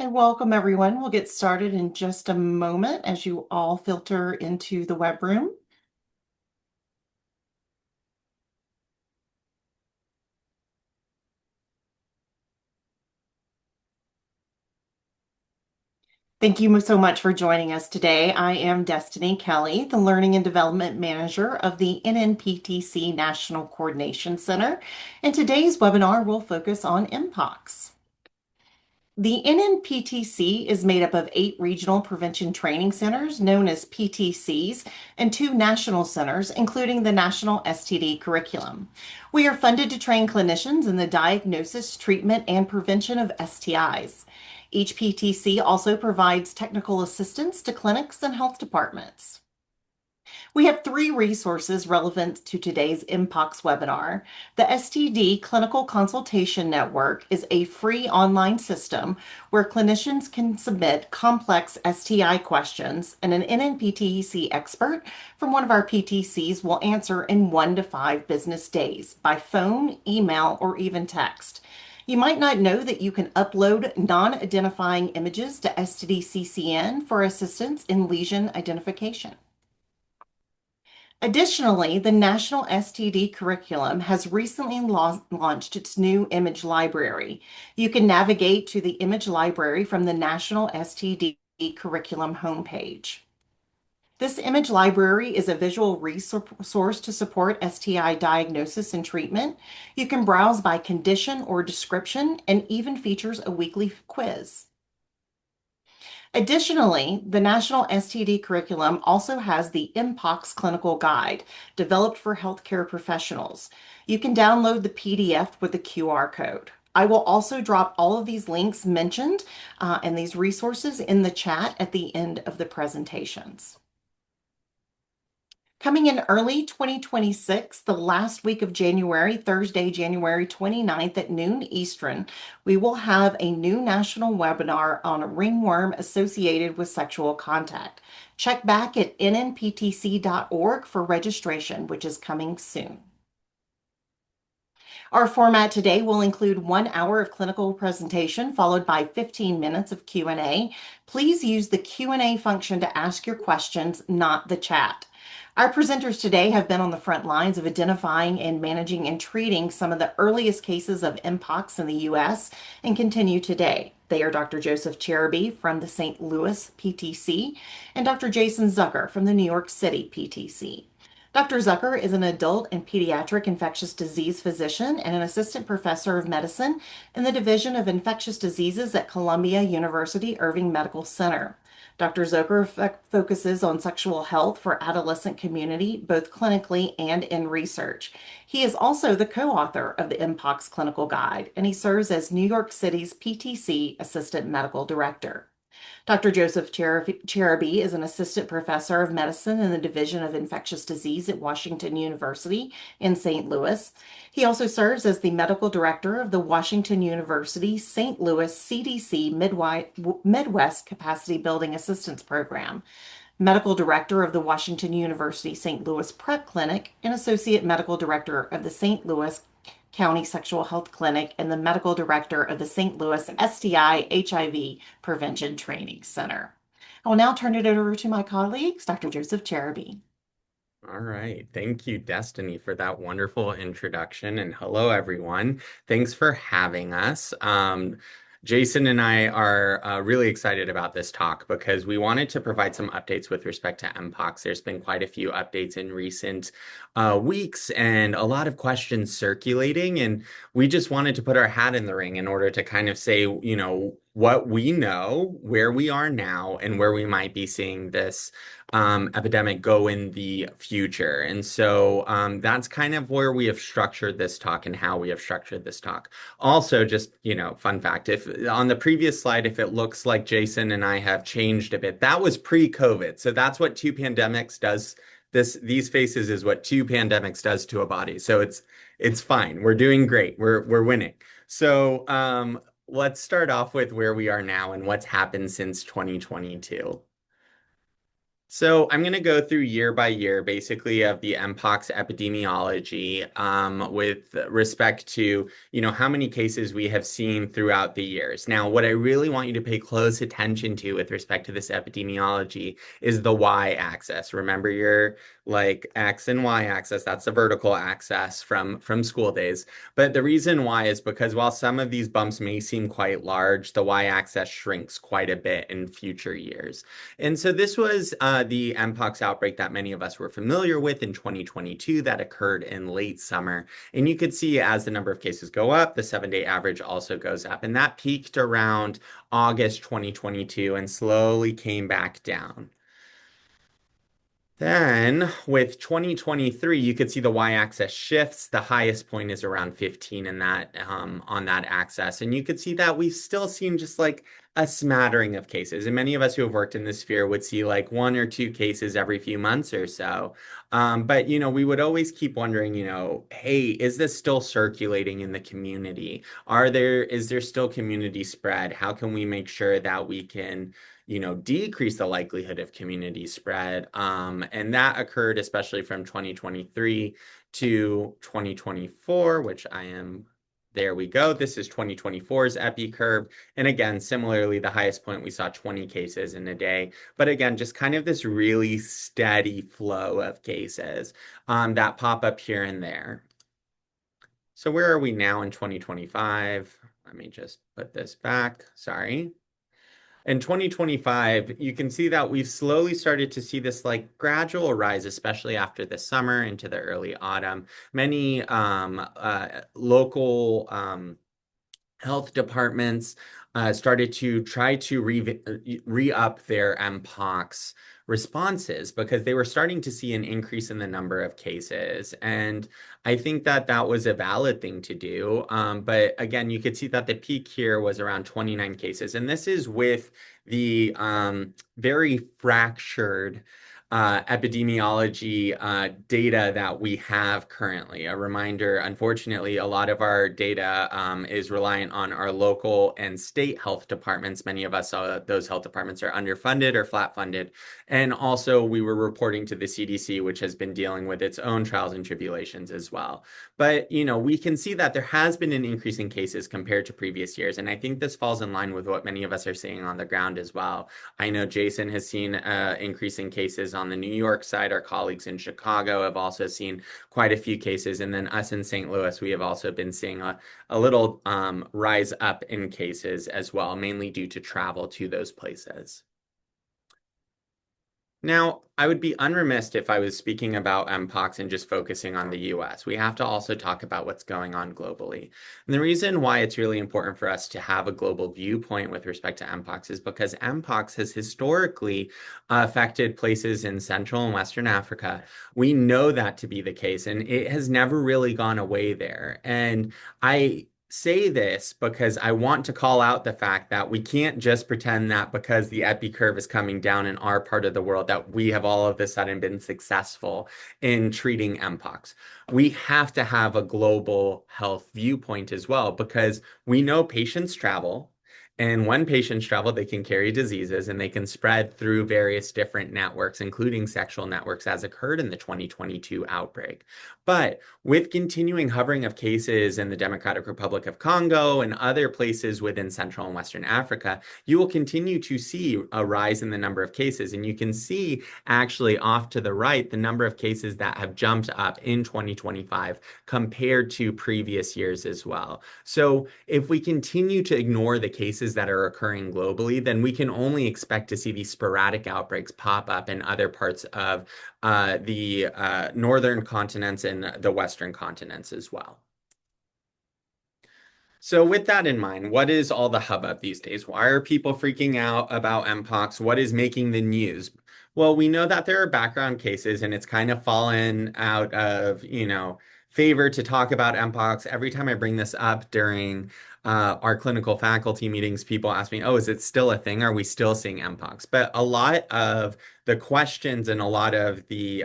Hi, welcome everyone. We'll get started in just a moment as you all filter into the web room. Thank you so much for joining us today. I am Destiny Kelly, the Learning and Development Manager of the NNPTC National Coordination Center, and today's webinar will focus on Mpox. The NNPTC is made up of 8 regional prevention training centers, known as PTCs, and 2 national centers, including the National STD curriculum. We are funded to train clinicians in the diagnosis, treatment, and prevention of STIs. Each PTC also provides technical assistance to clinics and health departments. We have 3 resources relevant to today's Mpox webinar. The STD Clinical Consultation Network is a free online system where clinicians can submit complex STI questions, and an NNPTC expert from one of our PTCs will answer in 1 to 5 business days by phone, email, or even text. You might not know that you can upload non-identifying images to STD-CCN for assistance in lesion identification. Additionally, the National STD curriculum has recently launched its new image library. You can navigate to the image library from the National STD curriculum homepage. This image library is a visual resource to support STI diagnosis and treatment. You can browse by condition or description and even features a weekly quiz. Additionally, the National STD curriculum also has the Mpox Clinical Guide, developed for healthcare professionals. You can download the PDF with the QR code. I will also drop all of these links mentioned and these resources in the chat at the end of the presentations. Coming in early 2026, the last week of January, Thursday, January 29th at noon Eastern, we will have a new national webinar on ringworm associated with sexual contact. Check back at nnptc.org for registration, which is coming soon. Our format today will include 1 hour of clinical presentation followed by 15 minutes of Q&A. Please use the Q&A function to ask your questions, not the chat. Our presenters today have been on the front lines of identifying and managing and treating some of the earliest cases of Mpox in the U.S. and continue today. They are Dr. Joseph Cheruby from the St. Louis PTC and Dr. Jason Zucker from the New York City PTC. Dr. Zucker is an adult and pediatric infectious disease physician and an assistant professor of medicine in the Division of Infectious Diseases at Columbia University Irving Medical Center. Dr. Zucker focuses on sexual health for adolescent community, both clinically and in research. He is also the co-author of the Mpox Clinical Guide, and he serves as New York City's PTC Assistant Medical Director. Dr. Joseph Cheruby is an assistant professor of medicine in the Division of Infectious Disease at Washington University in St. Louis. He also serves as the medical director of the Washington University St. Louis CDC Midwest Capacity Building Assistance Program, medical director of the Washington University St. Louis Prep Clinic, and associate medical director of the St. Louis County Sexual Health Clinic, and the medical director of the St. Louis STI HIV Prevention Training Center. I will now turn it over to my colleagues, Dr. Joseph Cheruby. All right. Thank you, Destiny, for that wonderful introduction. And hello, everyone. Thanks for having us. Jason and I are really excited about this talk because we wanted to provide some updates with respect to Mpox. There's been quite a few updates in recent weeks and a lot of questions circulating. And we just wanted to put our hat in the ring in order to kind of say, what we know, where we are now, and where we might be seeing this epidemic go in the future. And so that's kind of where we have structured this talk and how we have structured this talk. Also, just, fun fact, if on the previous slide, if it looks like Jason and I have changed a bit, that was pre-COVID. So that's what 2 pandemics does. These faces is what 2 pandemics does to a body. So it's fine. We're doing great. We're winning. So let's start off with where we are now and what's happened since 2022. So I'm going to go through year by year, basically, of the Mpox epidemiology, with respect to, how many cases we have seen throughout the years. Now, what I really want you to pay close attention to with respect to this epidemiology is the y-axis. Remember your like x and y-axis, that's the vertical axis from school days. But the reason why is because while some of these bumps may seem quite large, the y-axis shrinks quite a bit in future years. And so this was the Mpox outbreak that many of us were familiar with in 2022 that occurred in late summer. And you could see as the number of cases go up, the 7-day average also goes up. And that peaked around August 2022 and slowly came back down. Then with 2023, you could see the y-axis shifts. The highest point is around 15 in that on that axis. And you could see that we've still seen just like a smattering of cases. And many of us who have worked in this sphere would see like one or two cases every few months or so. But we would always keep wondering, hey, is this still circulating in the community? Is there still community spread? How can we make sure that we can decrease the likelihood of community spread. And that occurred especially from 2023 to 2024, which there we go. This is 2024's epi curve. And again, similarly, the highest point we saw 20 cases in a day. But again, just kind of this really steady flow of cases that pop up here and there. So where are we now in 2025? Let me just put this back. Sorry. In 2025, you can see that we've slowly started to see this like gradual rise, especially after the summer into the early autumn. Many local health departments started to try to re-up their Mpox responses because they were starting to see an increase in the number of cases. And I think that that was a valid thing to do. But again, you could see that the peak here was around 29 cases. And this is with the very fractured epidemiology data that we have currently. A reminder, unfortunately, a lot of our data is reliant on our local and state health departments. Many of us saw those health departments are underfunded or flat funded. And also, we were reporting to the CDC, which has been dealing with its own trials and tribulations as well. But, we can see that there has been an increase in cases compared to previous years. And I think this falls in line with what many of us are seeing on the ground as well. I know Jason has seen increase in cases on the New York side. Our colleagues in Chicago have also seen quite a few cases. And then us in St. Louis, we have also been seeing a little rise up in cases as well, mainly due to travel to those places. Now, I would be unremiss if I was speaking about Mpox and just focusing on the US. We have to also talk about what's going on globally. And the reason why it's really important for us to have a global viewpoint with respect to Mpox is because Mpox has historically affected places in Central and Western Africa. We know that to be the case, and it has never really gone away there. And I say this because I want to call out the fact that we can't just pretend that because the epi curve is coming down in our part of the world that we have all of a sudden been successful in treating Mpox. We have to have a global health viewpoint as well because we know patients travel. And when patients travel, they can carry diseases and they can spread through various different networks, including sexual networks, as occurred in the 2022 outbreak. But with continuing hovering of cases in the Democratic Republic of Congo and other places within Central and Western Africa, you will continue to see a rise in the number of cases. And you can see actually off to the right the number of cases that have jumped up in 2025 compared to previous years as well. So if we continue to ignore the cases that are occurring globally, then we can only expect to see these sporadic outbreaks pop up in other parts of the northern continents and the western continents as well. So with that in mind, what is all the hubbub these days? Why are people freaking out about Mpox? What is making the news? Well, we know that there are background cases and it's kind of fallen out of, favor to talk about Mpox. Every time I bring this up during our clinical faculty meetings, people ask me, oh, is it still a thing? Are we still seeing Mpox? But a lot of the questions and a lot of the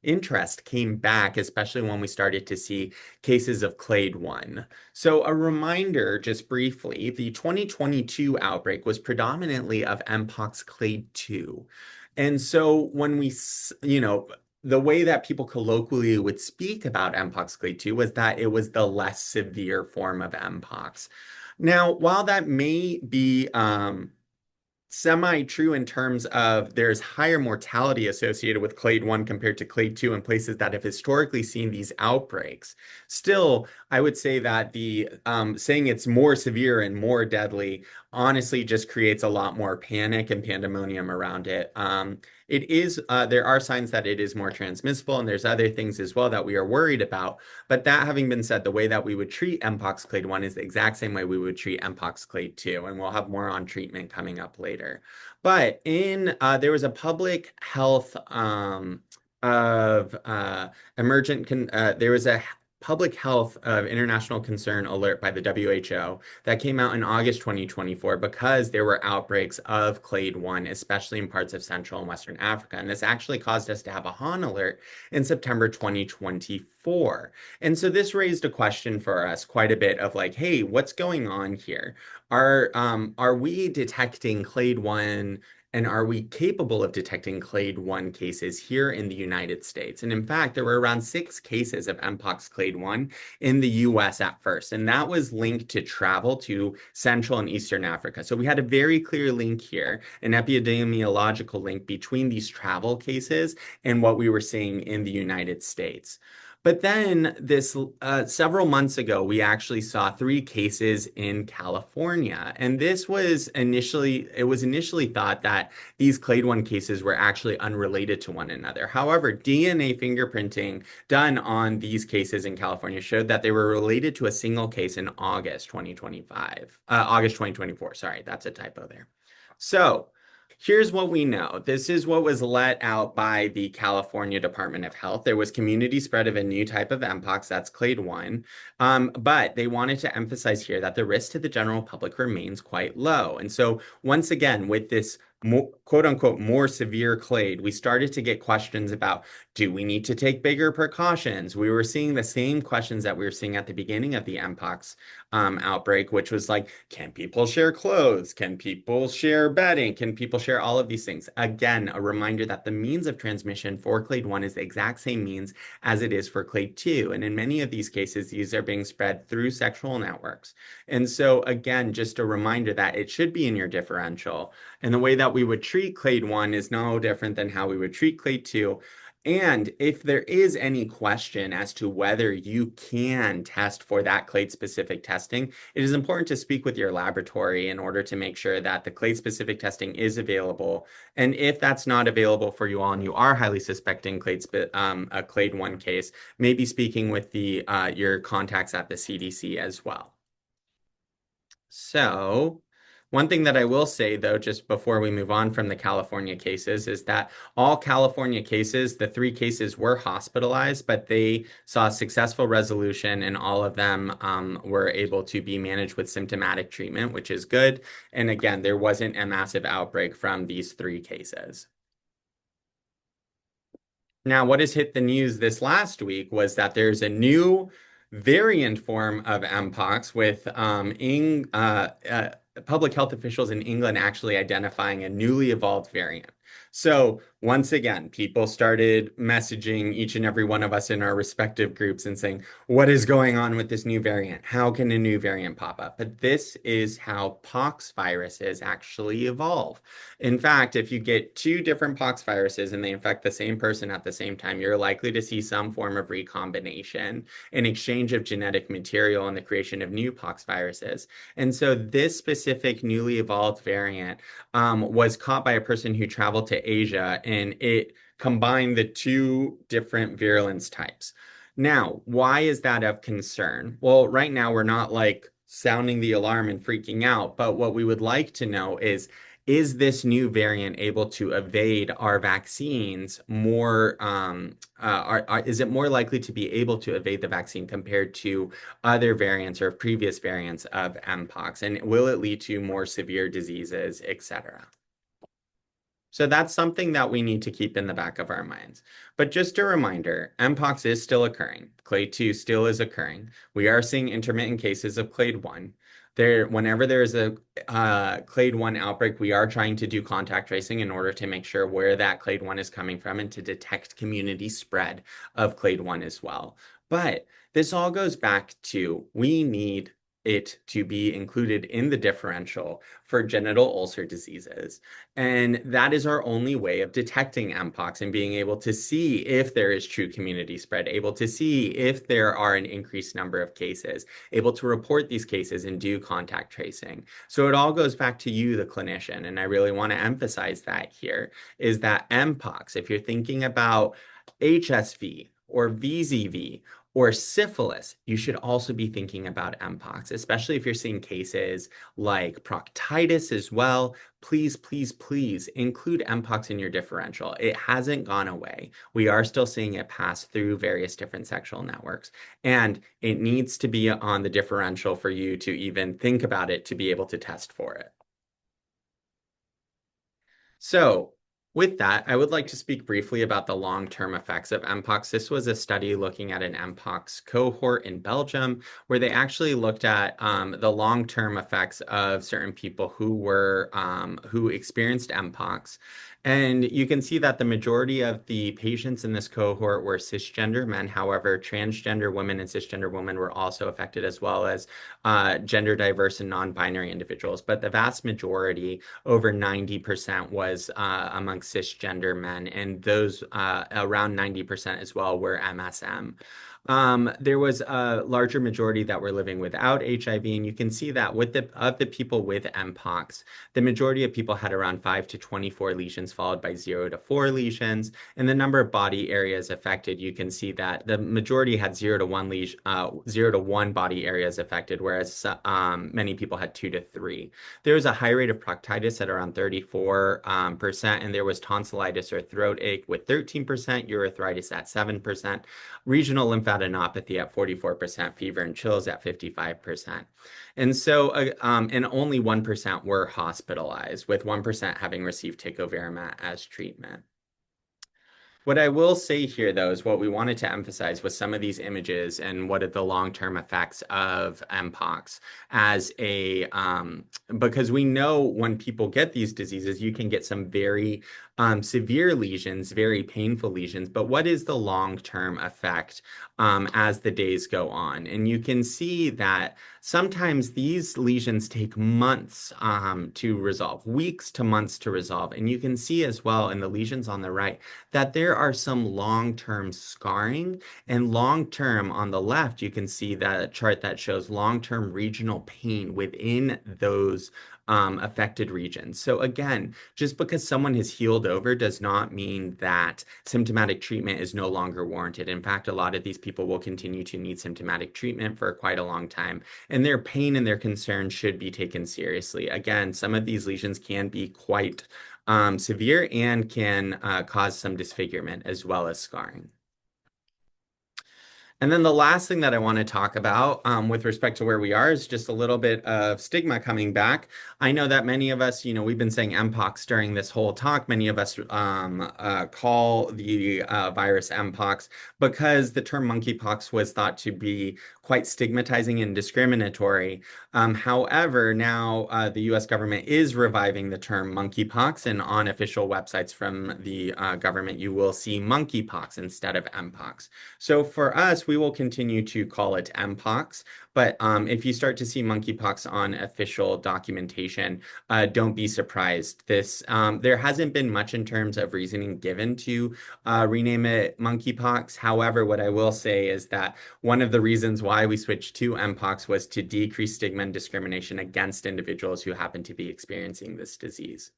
interest came back, especially when we started to see cases of Clade 1. So, a reminder, just briefly, the 2022 outbreak was predominantly of Mpox Clade 2. And so when the way that people colloquially would speak about Mpox clade 2 was that it was the less severe form of Mpox. Now, while that may be semi-true in terms of there's higher mortality associated with clade 1 compared to clade 2 in places that have historically seen these outbreaks. Still, I would say that the saying it's more severe and more deadly honestly just creates a lot more panic and pandemonium around it. There are signs that it is more transmissible, and there's other things as well that we are worried about. But that having been said, the way that we would treat Mpox clade 1 is the exact same way we would treat Mpox clade 2, and we'll have more on treatment coming up later. But there was a public health of emergent con there was a public health of international concern alert by the WHO that came out in August 2024 because there were outbreaks of clade 1, especially in parts of Central and Western Africa. And this actually caused us to have a HAN alert in September 2024. And so this raised a question for us quite a bit of like, hey, what's going on here? Are we detecting clade 1 and are we capable of detecting clade 1 cases here in the United States? And in fact, there were around 6 cases of Mpox clade 1 in the US at first, and that was linked to travel to Central and Eastern Africa. So we had a very clear link here, an epidemiological link between these travel cases and what we were seeing in the United States. But then several months ago, we actually saw 3 cases in California. And it was initially thought that these clade 1 cases were actually unrelated to one another. However, DNA fingerprinting done on these cases in California showed that they were related to a single case in August 2024. Sorry, that's a typo there. So, here's what we know. This is what was let out by the California Department of Health. There was community spread of a new type of Mpox, that's clade 1. But they wanted to emphasize here that the risk to the general public remains quite low. And so, once again, with this quote unquote more severe clade, we started to get questions about, do we need to take bigger precautions? We were seeing the same questions that we were seeing at the beginning of the Mpox outbreak, which was like, can people share clothes? Can people share bedding? Can people share all of these things? Again, a reminder that the means of transmission for clade 1 is the exact same means as it is for clade 2. And in many of these cases, these are being spread through sexual networks. And so, again, just a reminder that it should be in your differential. And the way that we would treat clade 1 is no different than how we would treat clade 2. And if there is any question as to whether you can test for that clade specific testing, it is important to speak with your laboratory in order to make sure that the clade specific testing is available. And if that's not available for you all and you are highly suspecting a clade 1 case, maybe speaking with your contacts at the CDC as well. So, one thing that I will say, though, just before we move on from the California cases, is that all California cases, the 3 cases were hospitalized, but they saw a successful resolution, and all of them were able to be managed with symptomatic treatment, which is good. And again, there wasn't a massive outbreak from these 3 cases. Now, what has hit the news this last week was that there's a new variant form of Mpox with public health officials in England actually identifying a newly evolved variant. So once again, people started messaging each and every one of us in our respective groups and saying, what is going on with this new variant? How can a new variant pop up? But this is how pox viruses actually evolve. In fact, if you get 2 different pox viruses and they infect the same person at the same time, you're likely to see some form of recombination, an exchange of genetic material, and the creation of new pox viruses. And so this specific newly evolved variant was caught by a person who traveled to Asia, and it combined the 2 different virulence types. Now, why is that of concern? Well, right now we're not like sounding the alarm and freaking out, but what we would like to know is this new variant able to evade our vaccines more? Is it more likely to be able to evade the vaccine compared to other variants or previous variants of Mpox? And will it lead to more severe diseases, etc.? So that's something that we need to keep in the back of our minds. But just a reminder, Mpox is still occurring. Clade 2 still is occurring. We are seeing intermittent cases of Clade 1. Whenever there is a clade 1 outbreak, we are trying to do contact tracing in order to make sure where that clade 1 is coming from and to detect community spread of clade 1 as well. But this all goes back to we need it to be included in the differential for genital ulcer diseases. And that is our only way of detecting Mpox and being able to see if there is true community spread, able to see if there are an increased number of cases, able to report these cases and do contact tracing. So it all goes back to you, the clinician. And I really want to emphasize that here is that Mpox, if you're thinking about HSV or VZV or syphilis, you should also be thinking about Mpox, especially if you're seeing cases like proctitis as well. Please, please, please include Mpox in your differential. It hasn't gone away. We are still seeing it pass through various different sexual networks, and it needs to be on the differential for you to even think about it to be able to test for it. So, with that, I would like to speak briefly about the long-term effects of Mpox. This was a study looking at an Mpox cohort in Belgium, where they actually looked at the long-term effects of certain people who experienced Mpox. And you can see that the majority of the patients in this cohort were cisgender men. However, transgender women and cisgender women were also affected, as well as gender diverse and non-binary individuals. But the vast majority, over 90%, was among cisgender men, and those around 90% as well were MSM. There was a larger majority that were living without HIV, and you can see that with the people with Mpox, the majority of people had around 5 to 24 lesions, followed by 0 to 4 lesions. And the number of body areas affected, you can see that the majority had 0 to 1 lesion, 0 to 1 body areas affected, whereas many people had 2 to 3. There was a high rate of proctitis at around 34%, and there was tonsillitis or throat ache with 13%, urethritis at 7%, regional lymphadenopathy at 44%, fever and chills at 55%. And only 1% were hospitalized, with 1% having received tecovirimat as treatment. What I will say here, though, is what we wanted to emphasize with some of these images and what are the long-term effects of Mpox because we know when people get these diseases, you can get some very severe lesions, very painful lesions. But what is the long-term effect as the days go on? And you can see that sometimes these lesions take months to resolve, weeks to months to resolve. And you can see as well in the lesions on the right that there are some long-term scarring, and long-term on the left, you can see that chart that shows long-term regional pain within those affected regions. So again, just because someone has healed over does not mean that symptomatic treatment is no longer warranted. In fact, a lot of these people will continue to need symptomatic treatment for quite a long time, and their pain and their concerns should be taken seriously. Again, some of these lesions can be quite severe and can cause some disfigurement as well as scarring. And then the last thing that I want to talk about with respect to where we are is just a little bit of stigma coming back. I know that many of us, we've been saying Mpox during this whole talk. Many of us call the virus Mpox because the term monkeypox was thought to be quite stigmatizing and discriminatory. However, now the US government is reviving the term monkeypox, and on official websites from the government, you will see monkeypox instead of Mpox. So for us, we will continue to call it Mpox, but if you start to see monkeypox on official documentation, don't be surprised. There hasn't been much in terms of reasoning given to rename it monkeypox. However, what I will say is that one of the reasons why we switched to Mpox was to decrease stigma and discrimination against individuals who happen to be experiencing this disease.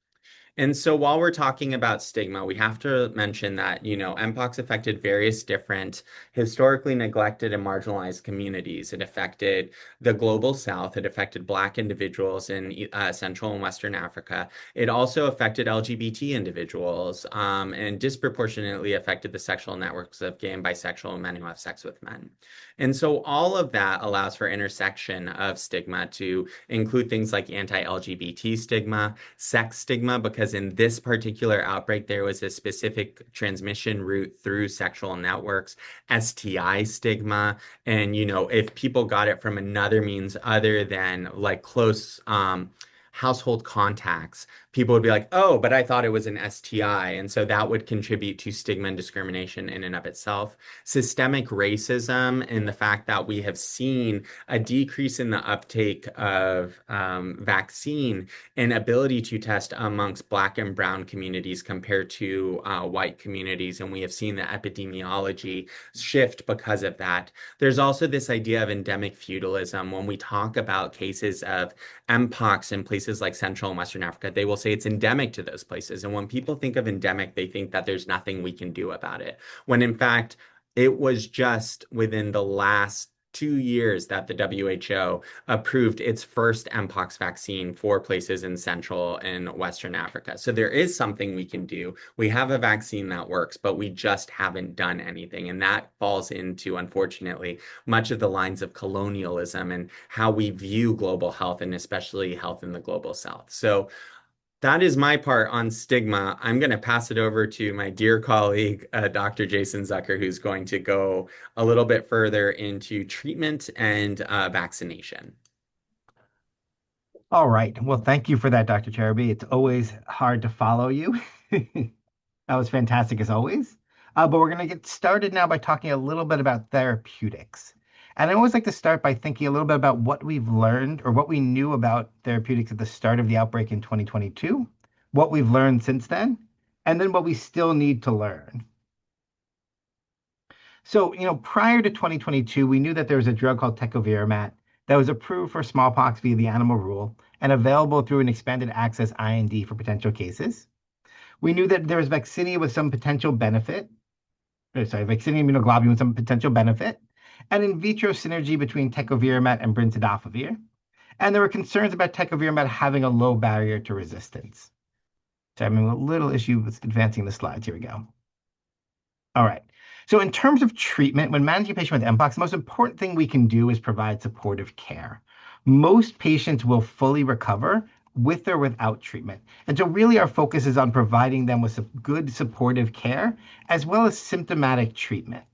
And so while we're talking about stigma, we have to mention that, Mpox affected various different historically neglected and marginalized communities. It affected the global South. It affected Black individuals in Central and Western Africa. It also affected LGBT individuals and disproportionately affected the sexual networks of gay and bisexual men who have sex with men. And so all of that allows for intersection of stigma to include things like anti-LGBT stigma, sex stigma, because because in this particular outbreak, there was a specific transmission route through sexual networks, STI stigma. And, if people got it from another means other than like close, household contacts, people would be like, oh, but I thought it was an STI. And so that would contribute to stigma and discrimination in and of itself. Systemic racism and the fact that we have seen a decrease in the uptake of vaccine and ability to test amongst Black and Brown communities compared to white communities. And we have seen the epidemiology shift because of that. There's also this idea of endemic feudalism. When we talk about cases of Mpox in places like Central and Western Africa, they will say it's endemic to those places. And when people think of endemic, they think that there's nothing we can do about it. When in fact, it was just within the last 2 years that the WHO approved its first Mpox vaccine for places in Central and Western Africa. So there is something we can do. We have a vaccine that works, but we just haven't done anything. And that falls into, unfortunately, much of the lines of colonialism and how we view global health and especially health in the global south. So that is my part on stigma. I'm going to pass it over to my dear colleague, Dr. Jason Zucker, who's going to go a little bit further into treatment and vaccination. All right. Well, thank you for that, Dr. Cheruby. It's always hard to follow you. That was fantastic as always. But we're going to get started now by talking a little bit about therapeutics. And I always like to start by thinking a little bit about what we've learned or what we knew about therapeutics at the start of the outbreak in 2022, what we've learned since then, and then what we still need to learn. So, prior to 2022, we knew that there was a drug called tecovirimat that was approved for smallpox via the animal rule and available through an expanded access IND for potential cases. We knew that there was vaccinia with some potential benefit, vaccinia immunoglobulin with some potential benefit, and in vitro synergy between tecovirimat and brincidofovir. And there were concerns about tecovirimat having a low barrier to resistance. So I'm having a little issue with advancing the slides. Here we go. All right. So in terms of treatment, when managing a patient with Mpox, the most important thing we can do is provide supportive care. Most patients will fully recover with or without treatment. And so really our focus is on providing them with some good supportive care, as well as symptomatic treatment.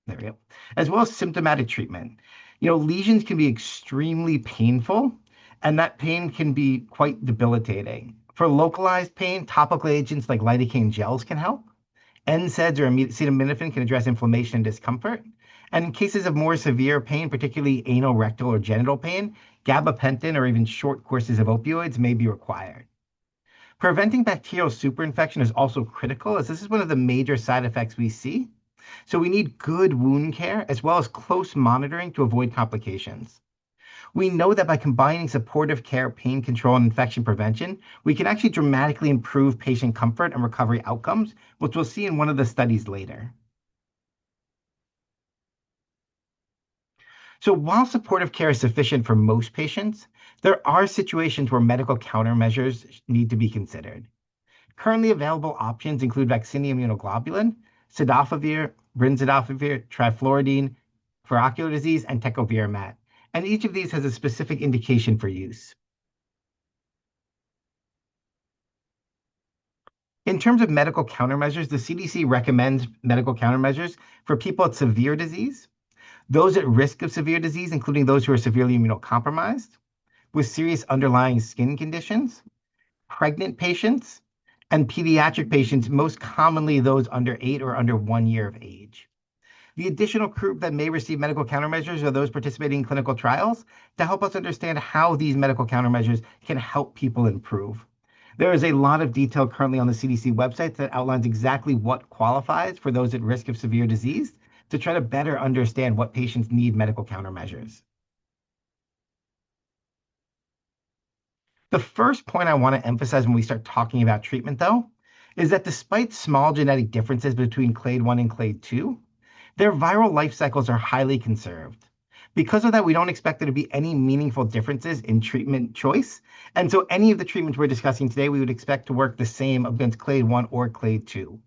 There we go. As well as symptomatic treatment. Lesions can be extremely painful, and that pain can be quite debilitating. For localized pain, topical agents like lidocaine gels can help. NSAIDs or acetaminophen can address inflammation and discomfort. And in cases of more severe pain, particularly anal, rectal, or genital pain, gabapentin or even short courses of opioids may be required. Preventing bacterial superinfection is also critical, as this is one of the major side effects we see. So we need good wound care as well as close monitoring to avoid complications. We know that by combining supportive care, pain control, and infection prevention, we can actually dramatically improve patient comfort and recovery outcomes, which we'll see in one of the studies later. So while supportive care is sufficient for most patients, there are situations where medical countermeasures need to be considered. Currently available options include vaccinia immunoglobulin, cidofovir, brincidofovir, trifluridine for ocular disease, and tecovirimat. And each of these has a specific indication for use. In terms of medical countermeasures, the CDC recommends medical countermeasures for people with severe disease, those at risk of severe disease, including those who are severely immunocompromised, with serious underlying skin conditions, pregnant patients, and pediatric patients, most commonly those under 8 or under 1 year of age. The additional group that may receive medical countermeasures are those participating in clinical trials to help us understand how these medical countermeasures can help people improve. There is a lot of detail currently on the CDC website that outlines exactly what qualifies for those at risk of severe disease to try to better understand what patients need medical countermeasures. The first point I want to emphasize when we start talking about treatment, though, is that despite small genetic differences between clade 1 and clade 2, their viral life cycles are highly conserved. Because of that, we don't expect there to be any meaningful differences in treatment choice. And so any of the treatments we're discussing today, we would expect to work the same against clade 1 or clade 2.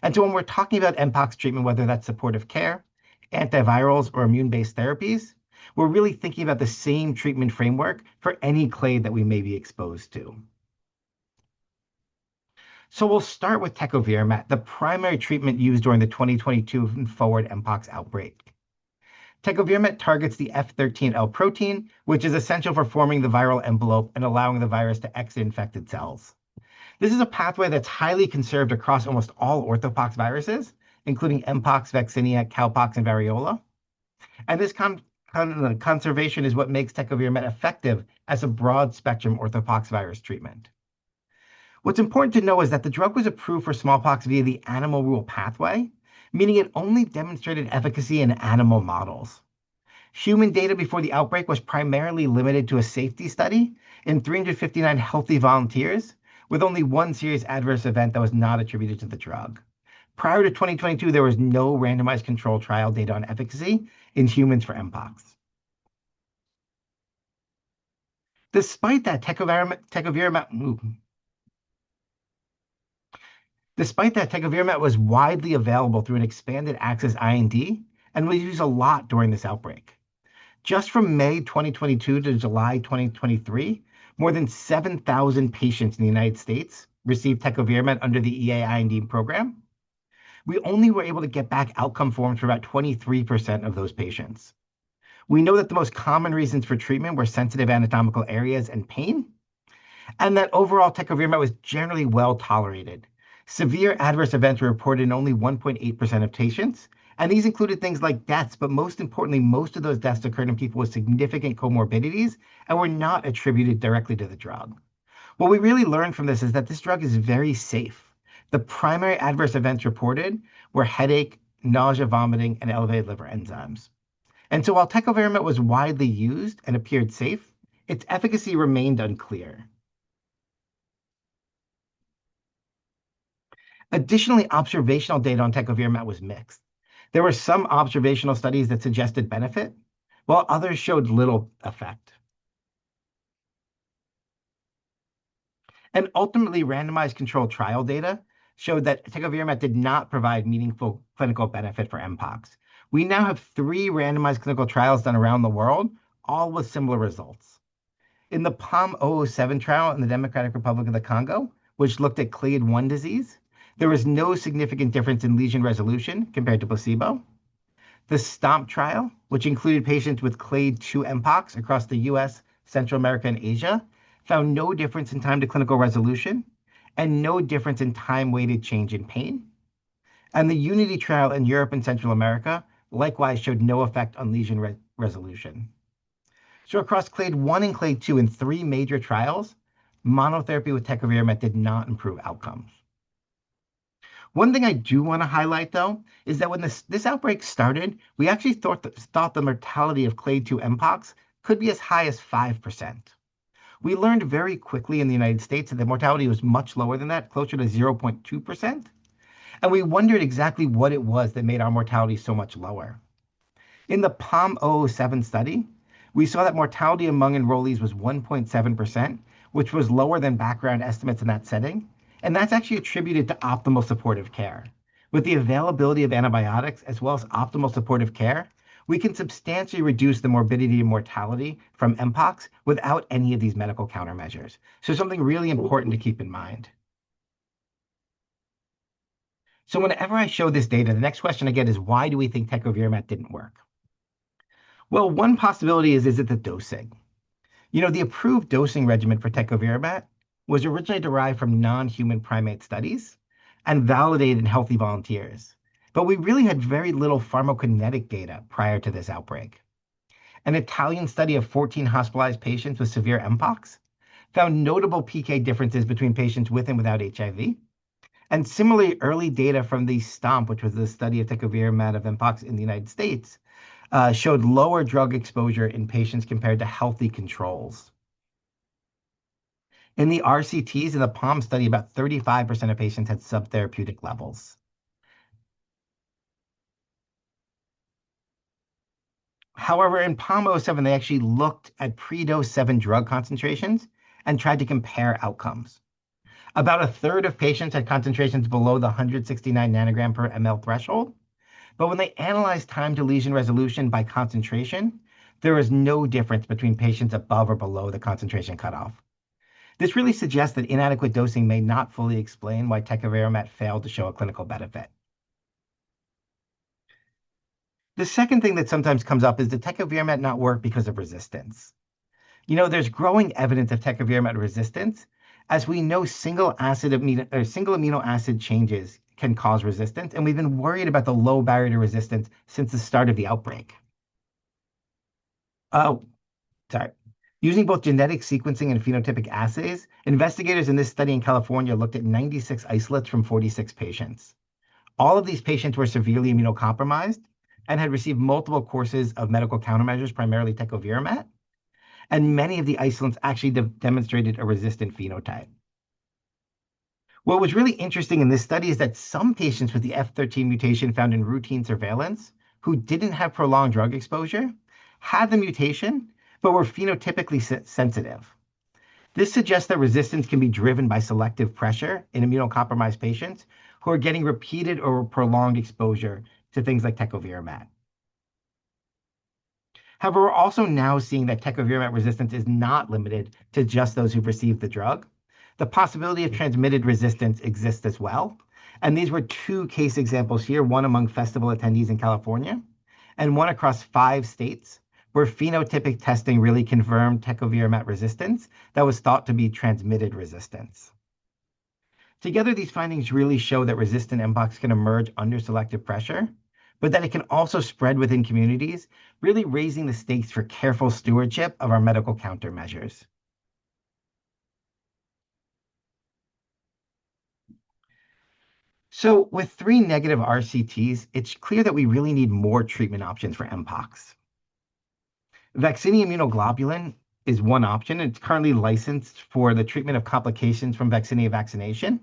And so when we're talking about Mpox treatment, whether that's supportive care, antivirals, or immune-based therapies, we're really thinking about the same treatment framework for any clade that we may be exposed to. So we'll start with tecovirimat, the primary treatment used during the 2022 and forward Mpox outbreak. Tecovirimat targets the F13L protein, which is essential for forming the viral envelope and allowing the virus to exit infected cells. This is a pathway that's highly conserved across almost all orthopox viruses, including Mpox, vaccinia, cowpox, and variola. And this conservation is what makes tecovirimat effective as a broad spectrum orthopox virus treatment. What's important to know is that the drug was approved for smallpox via the animal rule pathway, meaning it only demonstrated efficacy in animal models. Human data before the outbreak was primarily limited to a safety study in 359 healthy volunteers, with only one serious adverse event that was not attributed to the drug. Prior to 2022, there was no randomized control trial data on efficacy in humans for Mpox. Despite that, tecovirimat was widely available through an expanded access IND and was used a lot during this outbreak. Just from May 2022 to July 2023, more than 7,000 patients in the United States received tecovirimat under the EA-IND program. We only were able to get back outcome forms for about 23% of those patients. We know that the most common reasons for treatment were sensitive anatomical areas and pain, and that overall tecovirimat was generally well tolerated. Severe adverse events were reported in only 1.8% of patients, and these included things like deaths, but most importantly, most of those deaths occurred in people with significant comorbidities and were not attributed directly to the drug. What we really learned from this is that this drug is very safe. The primary adverse events reported were headache, nausea, vomiting, and elevated liver enzymes. And so while tecovirimat was widely used and appeared safe, its efficacy remained unclear. Additionally, observational data on tecovirimat was mixed. There were some observational studies that suggested benefit, while others showed little effect. And ultimately, randomized controlled trial data showed that tecovirimat did not provide meaningful clinical benefit for Mpox. We now have 3 randomized clinical trials done around the world, all with similar results. In the POM-007 trial in the Democratic Republic of the Congo, which looked at clade 1 disease, there was no significant difference in lesion resolution compared to placebo. The STOMP trial, which included patients with clade 2 Mpox across the US, Central America, and Asia, found no difference in time to clinical resolution and no difference in time-weighted change in pain. And the UNITY trial in Europe and Central America likewise showed no effect on lesion resolution. So across clade 1 and clade 2 in 3 major trials, monotherapy with tecovirimat did not improve outcomes. One thing I do want to highlight, though, is that when this outbreak started, we actually thought the mortality of clade 2 Mpox could be as high as 5%. We learned very quickly in the United States that the mortality was much lower than that, closer to 0.2%. And we wondered exactly what it was that made our mortality so much lower. In the POM-007 study, we saw that mortality among enrollees was 1.7%, which was lower than background estimates in that setting. And that's actually attributed to optimal supportive care. With the availability of antibiotics as well as optimal supportive care, we can substantially reduce the morbidity and mortality from Mpox without any of these medical countermeasures. So something really important to keep in mind. So whenever I show this data, the next question I get is, why do we think tecovirimat didn't work? Well, one possibility is it the dosing? The approved dosing regimen for tecovirimat was originally derived from non-human primate studies and validated in healthy volunteers. But we really had very little pharmacokinetic data prior to this outbreak. An Italian study of 14 hospitalized patients with severe Mpox found notable PK differences between patients with and without HIV. And similarly, early data from the STOMP, which was the study of tecovirimat of Mpox in the United States, showed lower drug exposure in patients compared to healthy controls. In the RCTs in the POM study, about 35% of patients had subtherapeutic levels. However, in POM-007, they actually looked at pre-dose 7 drug concentrations and tried to compare outcomes. About a third of patients had concentrations below the 169 nanogram per ml threshold. But when they analyzed time to lesion resolution by concentration, there was no difference between patients above or below the concentration cutoff. This really suggests that inadequate dosing may not fully explain why tecovirimat failed to show a clinical benefit. The second thing that sometimes comes up is the tecovirimat not work because of resistance. There's growing evidence of tecovirimat resistance. As we know, single amino acid changes can cause resistance, and we've been worried about the low barrier to resistance since the start of the outbreak. Oh, sorry. Using both genetic sequencing and phenotypic assays, investigators in this study in California looked at 96 isolates from 46 patients. All of these patients were severely immunocompromised and had received multiple courses of medical countermeasures, primarily tecovirimat, and many of the isolates actually demonstrated a resistant phenotype. What was really interesting in this study is that some patients with the F13 mutation found in routine surveillance who didn't have prolonged drug exposure had the mutation, but were phenotypically sensitive. This suggests that resistance can be driven by selective pressure in immunocompromised patients who are getting repeated or prolonged exposure to things like tecovirimat. However, we're also now seeing that tecovirimat resistance is not limited to just those who've received the drug. The possibility of transmitted resistance exists as well. And these were two case examples here, one among festival attendees in California and one across 5 states where phenotypic testing really confirmed tecovirimat resistance that was thought to be transmitted resistance. Together, these findings really show that resistant Mpox can emerge under selective pressure, but that it can also spread within communities, really raising the stakes for careful stewardship of our medical countermeasures. So with 3 negative RCTs, it's clear that we really need more treatment options for Mpox. Vaccinia immunoglobulin is one option. It's currently licensed for the treatment of complications from vaccinia vaccination.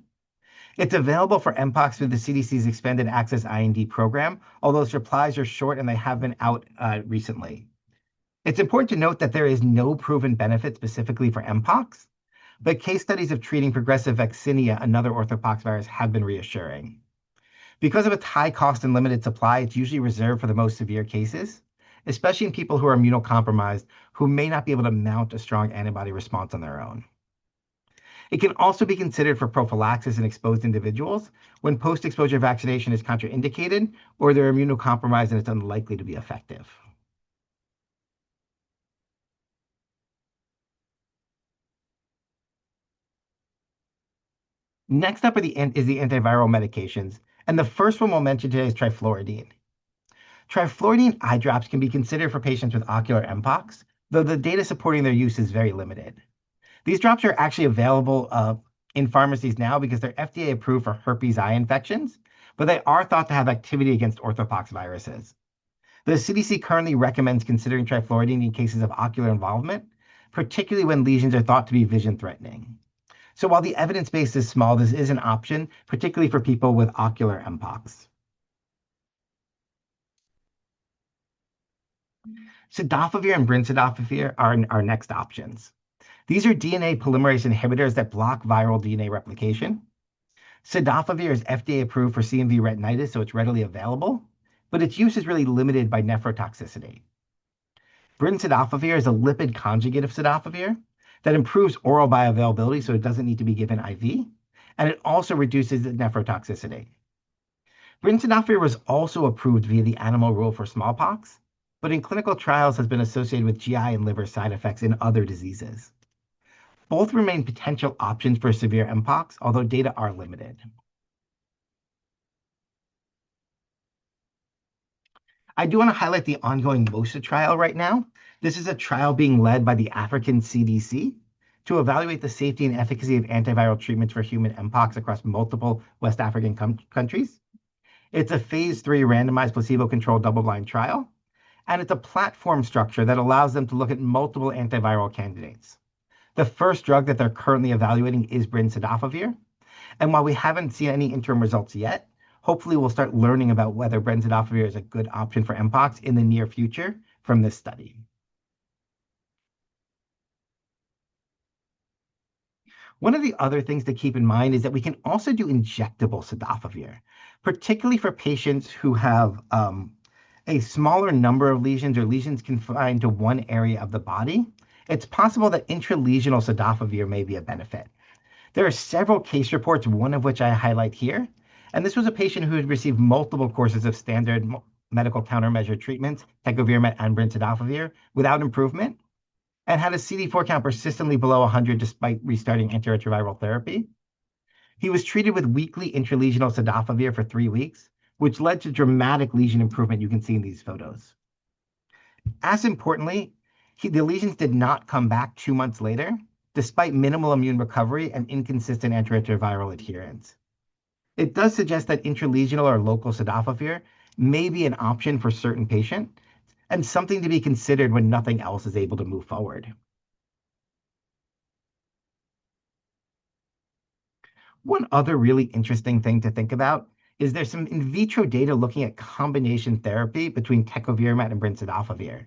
It's available for Mpox through the CDC's Expanded Access IND program, although supplies are short and they have been out recently. It's important to note that there is no proven benefit specifically for Mpox, but case studies of treating progressive vaccinia, another orthopoxvirus, have been reassuring. Because of its high cost and limited supply, it's usually reserved for the most severe cases, especially in people who are immunocompromised, who may not be able to mount a strong antibody response on their own. It can also be considered for prophylaxis in exposed individuals when post-exposure vaccination is contraindicated or they're immunocompromised and it's unlikely to be effective. Next up is the antiviral medications, and the first one we'll mention today is trifluridine. Trifluridine eye drops can be considered for patients with ocular Mpox, though the data supporting their use is very limited. These drops are actually available in pharmacies now because they're FDA approved for herpes eye infections, but they are thought to have activity against orthopoxviruses. The CDC currently recommends considering trifluridine in cases of ocular involvement, particularly when lesions are thought to be vision threatening. So while the evidence base is small, this is an option, particularly for people with ocular Mpox. Cidofovir and brincidofovir are our next options. These are DNA polymerase inhibitors that block viral DNA replication. Cidofovir is FDA approved for CMV retinitis, so it's readily available, but its use is really limited by nephrotoxicity. Brincidofovir is a lipid conjugate of cidofovir that improves oral bioavailability, so it doesn't need to be given IV, and it also reduces the nephrotoxicity. Brincidofovir was also approved via the animal rule for smallpox, but in clinical trials has been associated with GI and liver side effects in other diseases. Both remain potential options for severe Mpox, although data are limited. I do want to highlight the ongoing MOSA trial right now. This is a trial being led by the African CDC to evaluate the safety and efficacy of antiviral treatments for human Mpox across multiple West African countries. It's a phase 3 randomized placebo-controlled double-blind trial, and it's a platform structure that allows them to look at multiple antiviral candidates. The first drug that they're currently evaluating is brincidofovir. And while we haven't seen any interim results yet, hopefully we'll start learning about whether brincidofovir is a good option for Mpox in the near future from this study. One of the other things to keep in mind is that we can also do injectable cidofovir, particularly for patients who have a smaller number of lesions or lesions confined to one area of the body. it's possible that intralesional cidofovir may be a benefit. There are several case reports, one of which I highlight here. And this was a patient who had received multiple courses of standard medical countermeasure treatments, tecovirimat and brincidofovir, without improvement, and had a CD4 count persistently below 100 despite restarting antiretroviral therapy. He was treated with weekly intralesional cidofovir for 3 weeks, which led to dramatic lesion improvement you can see in these photos. As importantly, the lesions did not come back 2 months later, despite minimal immune recovery and inconsistent antiretroviral adherence. It does suggest that intralesional or local cidofovir may be an option for certain patients and something to be considered when nothing else is able to move forward. One other really interesting thing to think about is there's some in vitro data looking at combination therapy between tecovirimat and brincidofovir.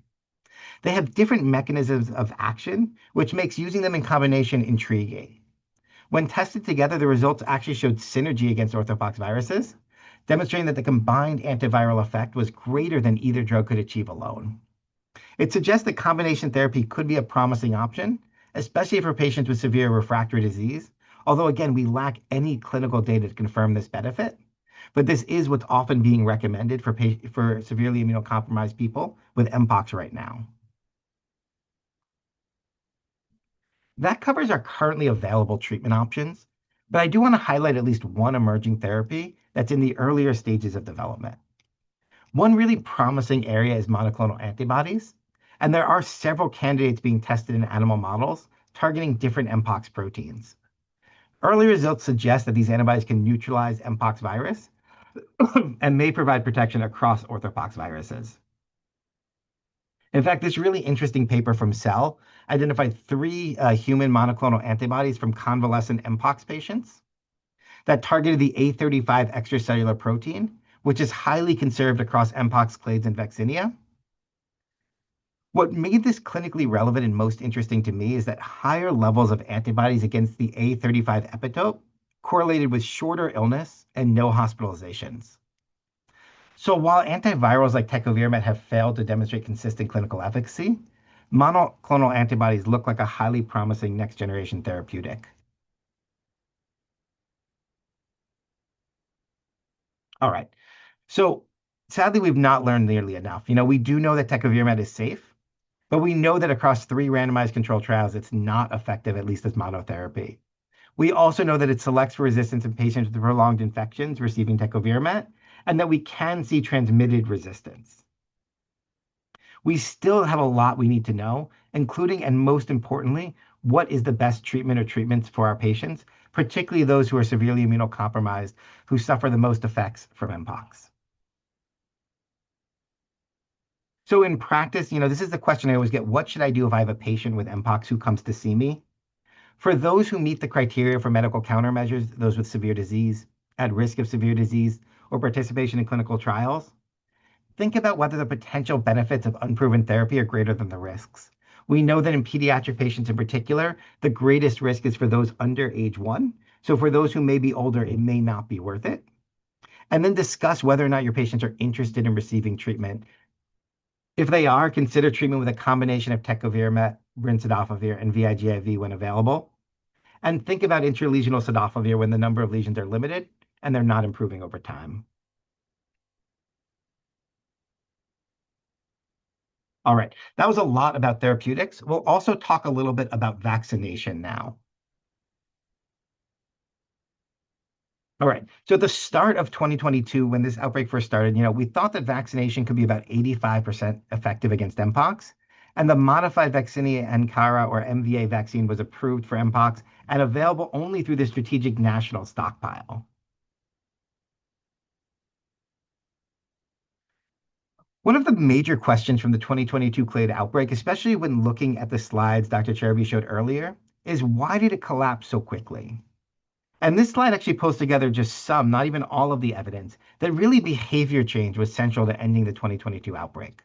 They have different mechanisms of action, which makes using them in combination intriguing. When tested together, the results actually showed synergy against orthopox viruses, demonstrating that the combined antiviral effect was greater than either drug could achieve alone. It suggests that combination therapy could be a promising option, especially for patients with severe refractory disease, although again, we lack any clinical data to confirm this benefit. But this is what's often being recommended for severely immunocompromised people with Mpox right now. That covers our currently available treatment options, but I do want to highlight at least one emerging therapy that's in the earlier stages of development. One really promising area is monoclonal antibodies, and there are several candidates being tested in animal models targeting different Mpox proteins. Early results suggest that these antibodies can neutralize Mpox virus and may provide protection across orthopox viruses. In fact, this really interesting paper from Cell identified 3 human monoclonal antibodies from convalescent Mpox patients that targeted the A35 extracellular protein, which is highly conserved across Mpox clades and vaccinia. What made this clinically relevant and most interesting to me is that higher levels of antibodies against the A35 epitope correlated with shorter illness and no hospitalizations. So while antivirals like tecovirimat have failed to demonstrate consistent clinical efficacy, monoclonal antibodies look like a highly promising next-generation therapeutic. All right. So sadly, we've not learned nearly enough. We do know that tecovirimat is safe, but we know that across 3 randomized controlled trials, it's not effective, at least as monotherapy. We also know that it selects for resistance in patients with prolonged infections receiving tecovirimat, and that we can see transmitted resistance. We still have a lot we need to know, including, and most importantly, what is the best treatment or treatments for our patients, particularly those who are severely immunocompromised, who suffer the most effects from Mpox. So in practice, this is the question I always get: what should I do if I have a patient with Mpox who comes to see me? For those who meet the criteria for medical countermeasures, those with severe disease, at risk of severe disease, or participation in clinical trials, think about whether the potential benefits of unproven therapy are greater than the risks. We know that in pediatric patients in particular, the greatest risk is for those under age 1. So for those who may be older, it may not be worth it. And then discuss whether or not your patients are interested in receiving treatment. If they are, consider treatment with a combination of tecovirimat, brincidofovir, and VIGIV when available. And think about intralesional cidofovir when the number of lesions are limited and they're not improving over time. All right, that was a lot about therapeutics. We'll also talk a little bit about vaccination now. All right, so at the start of 2022, when this outbreak first started, we thought that vaccination could be about 85% effective against Mpox. And the modified vaccinia Ankara or MVA vaccine was approved for Mpox and available only through the Strategic National Stockpile. One of the major questions from the 2022 clade outbreak, especially when looking at the slides Dr. Cherubi showed earlier, is why did it collapse so quickly? And this slide actually pulls together just some, not even all of the evidence, that really behavior change was central to ending the 2022 outbreak.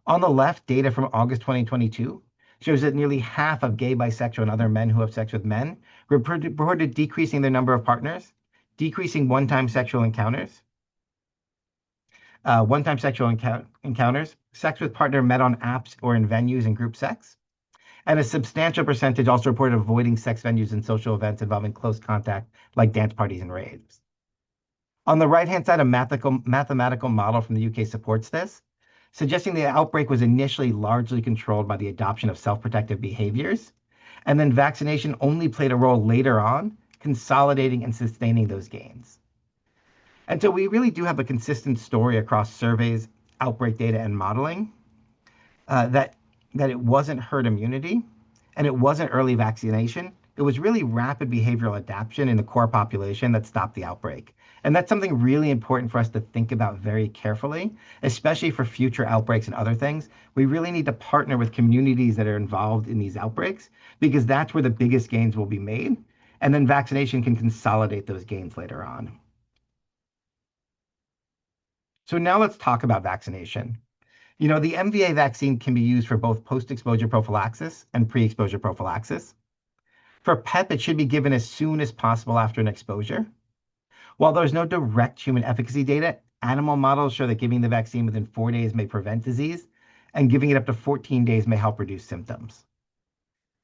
On the left, data from August 2022 shows that nearly half of gay, bisexual, and other men who have sex with men reported decreasing their number of partners, decreasing one-time sexual encounters, sex with partner met on apps or in venues and group sex, And a substantial percentage also reported avoiding sex venues and social events involving close contact, like dance parties and raves. On the right-hand side, a mathematical model from the UK supports this, suggesting the outbreak was initially largely controlled by the adoption of self-protective behaviors, and then vaccination only played a role later on, consolidating and sustaining those gains. And so we really do have a consistent story across surveys, outbreak data, and modeling that it wasn't herd immunity and it wasn't early vaccination. It was really rapid behavioral adaptation in the core population that stopped the outbreak. And that's something really important for us to think about very carefully, especially for future outbreaks and other things. We really need to partner with communities that are involved in these outbreaks because that's where the biggest gains will be made. And then vaccination can consolidate those gains later on. So now let's talk about vaccination. The MVA vaccine can be used for both post-exposure prophylaxis and pre-exposure prophylaxis. For PEP, it should be given as soon as possible after an exposure. While there's no direct human efficacy data, animal models show that giving the vaccine within 4 days may prevent disease, and giving it up to 14 days may help reduce symptoms.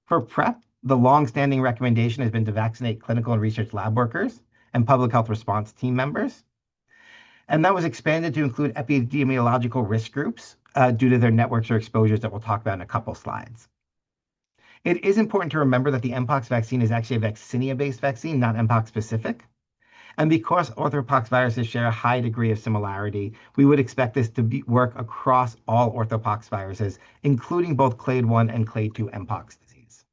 For PrEP, the long-standing recommendation has been to vaccinate clinical and research lab workers and public health response team members. And that was expanded to include epidemiological risk groups due to their networks or exposures that we'll talk about in a couple slides. It is important to remember that the Mpox vaccine is actually a vaccinia-based vaccine, not Mpox specific. And because orthopox viruses share a high degree of similarity, we would expect this to work across all orthopox viruses, including both clade 1 and clade 2 Mpox disease.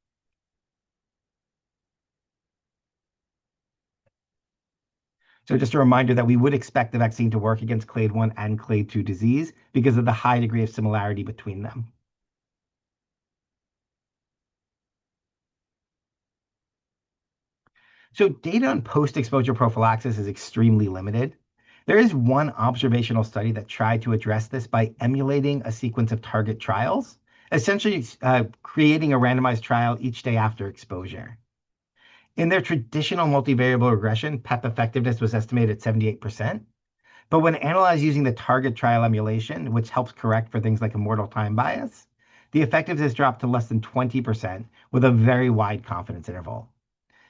So just a reminder that we would expect the vaccine to work against clade 1 and clade 2 disease because of the high degree of similarity between them. So data on post-exposure prophylaxis is extremely limited. There is one observational study that tried to address this by emulating a sequence of target trials, essentially creating a randomized trial each day after exposure. In their traditional multivariable regression, PEP effectiveness was estimated at 78%. But when analyzed using the target trial emulation, which helps correct for things like immortal time bias, the effectiveness dropped to less than 20% with a very wide confidence interval.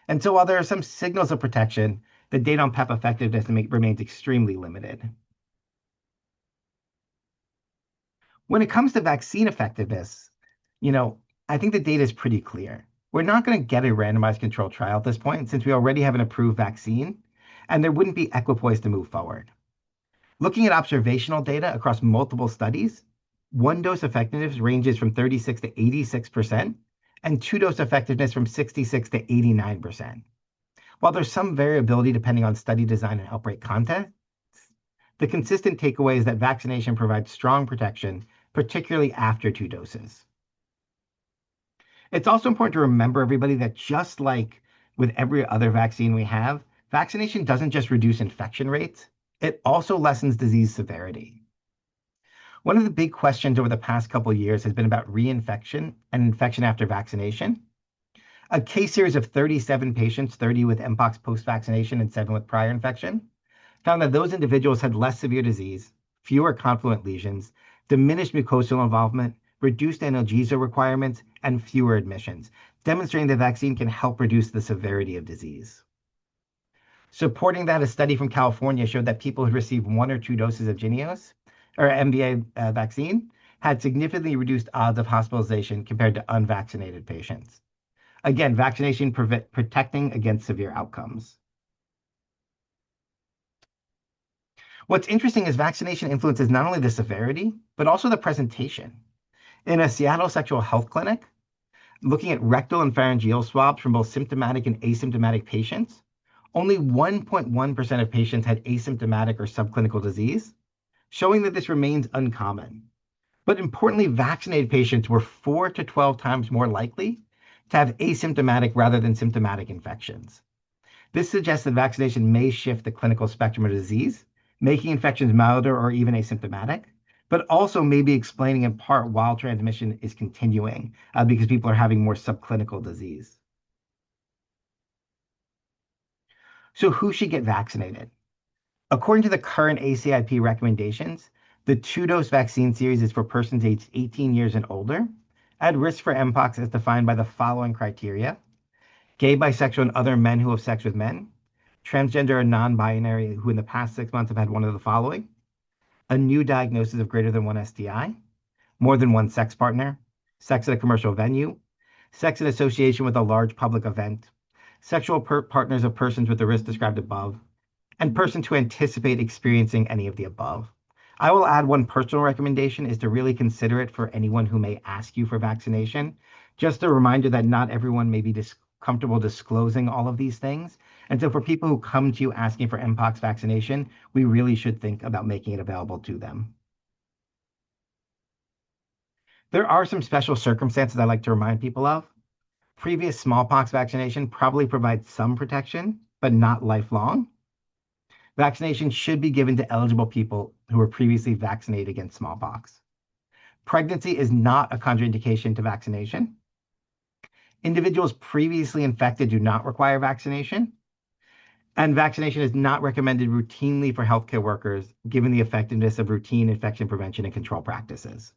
And so while there are some signals of protection, the data on PEP effectiveness remains extremely limited. When it comes to vaccine effectiveness, I think the data is pretty clear. We're not going to get a randomized controlled trial at this point since we already have an approved vaccine, and there wouldn't be equipoise to move forward. Looking at observational data across multiple studies, one-dose effectiveness ranges from 36 to 86%, and two-dose effectiveness from 66 to 89%. While there's some variability depending on study design and outbreak context, the consistent takeaway is that vaccination provides strong protection, particularly after 2 doses. It's also important to remember, everybody, that just like with every other vaccine we have, vaccination doesn't just reduce infection rates, it also lessens disease severity. One of the big questions over the past couple of years has been about reinfection and infection after vaccination. A case series of 37 patients, 30 with Mpox post-vaccination and 7 with prior infection, found that those individuals had less severe disease, fewer confluent lesions, diminished mucosal involvement, reduced analgesia requirements, and fewer admissions, demonstrating the vaccine can help reduce the severity of disease. Supporting that, a study from California showed that people who received 1 or 2 doses of Jynneos, or MVA vaccine, had significantly reduced odds of hospitalization compared to unvaccinated patients. Again, vaccination protecting against severe outcomes. What's interesting is vaccination influences not only the severity, but also the presentation. In a Seattle sexual health clinic, looking at rectal and pharyngeal swabs from both symptomatic and asymptomatic patients, only 1.1% of patients had asymptomatic or subclinical disease, showing that this remains uncommon. But importantly, vaccinated patients were 4 to 12 times more likely to have asymptomatic rather than symptomatic infections. This suggests that vaccination may shift the clinical spectrum of disease, making infections milder or even asymptomatic, but also maybe explaining in part why transmission is continuing because people are having more subclinical disease. So who should get vaccinated? According to the current ACIP recommendations, the 2-dose vaccine series is for persons aged 18 years and older, At risk for Mpox is defined by the following criteria: gay, bisexual, and other men who have sex with men, transgender or non-binary who in the past 6 months have had one of the following: a new diagnosis of greater than one STI, more than one sex partner, sex at a commercial venue, sex in association with a large public event, sexual partners of persons with the risk described above, and persons who anticipate experiencing any of the above. I will add one personal recommendation is to really consider it for anyone who may ask you for vaccination. Just a reminder that not everyone may be comfortable disclosing all of these things. And so for people who come to you asking for Mpox vaccination, we really should think about making it available to them. There are some special circumstances I like to remind people of. Previous smallpox vaccination probably provides some protection, but not lifelong. Vaccination should be given to eligible people who were previously vaccinated against smallpox. Pregnancy is not a contraindication to vaccination. Individuals previously infected do not require vaccination. And vaccination is not recommended routinely for healthcare workers, given the effectiveness of routine infection prevention and control practices.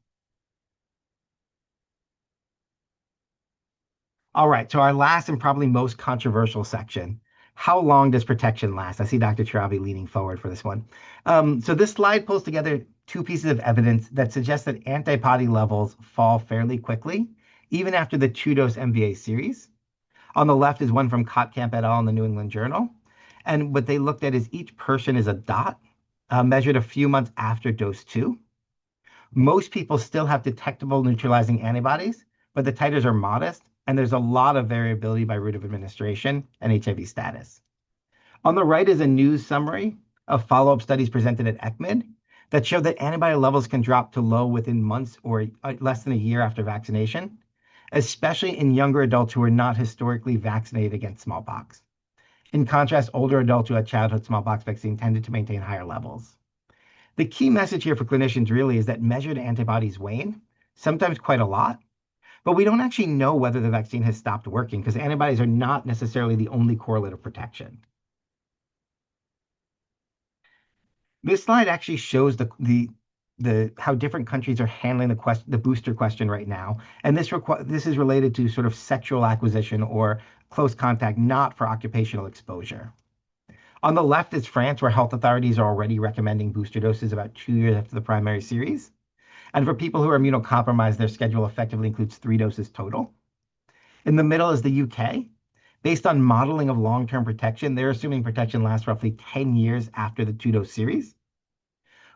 All right, so our last and probably most controversial section. How long does protection last? I see Dr. Chirabi leaning forward for this one. So this slide pulls together two pieces of evidence that suggest that antibody levels fall fairly quickly, even after the two-dose MVA series. On the left is one from Kottkamp et al. In the New England Journal. And what they looked at is each person is a dot, measured a few months after dose 2. Most people still have detectable neutralizing antibodies, but the titers are modest, and there's a lot of variability by route of administration and HIV status. On the right is a news summary of follow-up studies presented at ECCMID that show that antibody levels can drop to low within months or less than a year after vaccination, especially in younger adults who are not historically vaccinated against smallpox. In contrast, older adults who had childhood smallpox vaccine tended to maintain higher levels. The key message here for clinicians really is that measured antibodies wane, sometimes quite a lot, but we don't actually know whether the vaccine has stopped working because antibodies are not necessarily the only correlate of protection. This slide actually shows how different countries are handling the booster question right now. And this is related to sort of sexual acquisition or close contact, not for occupational exposure. On the left is France, where health authorities are already recommending booster doses about 2 years after the primary series. And for people who are immunocompromised, their schedule effectively includes 3 doses total. In the middle is the UK. Based on modeling of long-term protection, they're assuming protection lasts roughly 10 years after the 2-dose series.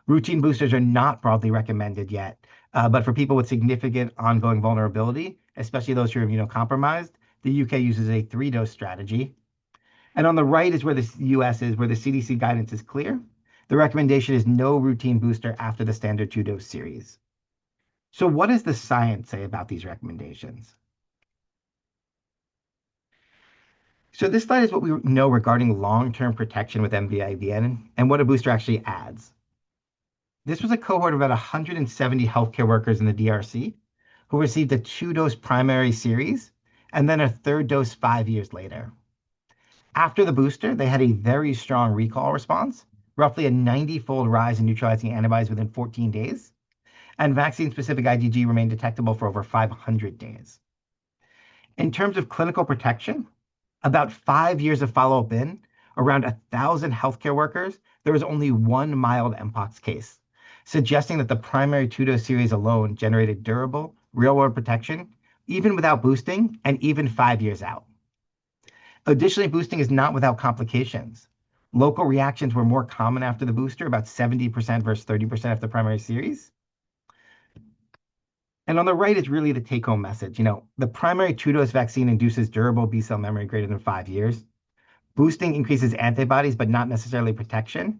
Routine boosters are not broadly recommended yet, but for people with significant ongoing vulnerability, especially those who are immunocompromised, the UK uses a 3-dose strategy. And on the right is where the US is, where the CDC guidance is clear. The recommendation is no routine booster after the standard 2-dose series. So what does the science say about these recommendations? So this slide is what we know regarding long-term protection with MVIVN and what a booster actually adds. This was a cohort of about 170 healthcare workers in the DRC who received a 2-dose primary series and then a 3rd dose 5 years later. After the booster, they had a very strong recall response, roughly a 90-fold rise in neutralizing antibodies within 14 days, and vaccine-specific IgG remained detectable for over 500 days. In terms of clinical protection, about 5 years of follow-up in, around 1,000 healthcare workers, there was only one mild Mpox case, suggesting that the primary 2-dose series alone generated durable, real-world protection, even without boosting, and even 5 years out. Additionally, boosting is not without complications. Local reactions were more common after the booster, about 70% versus 30% after the primary series. And on the right is really the take-home message. The primary 2-dose vaccine induces durable B-cell memory greater than 5 years. Boosting increases antibodies, but not necessarily protection.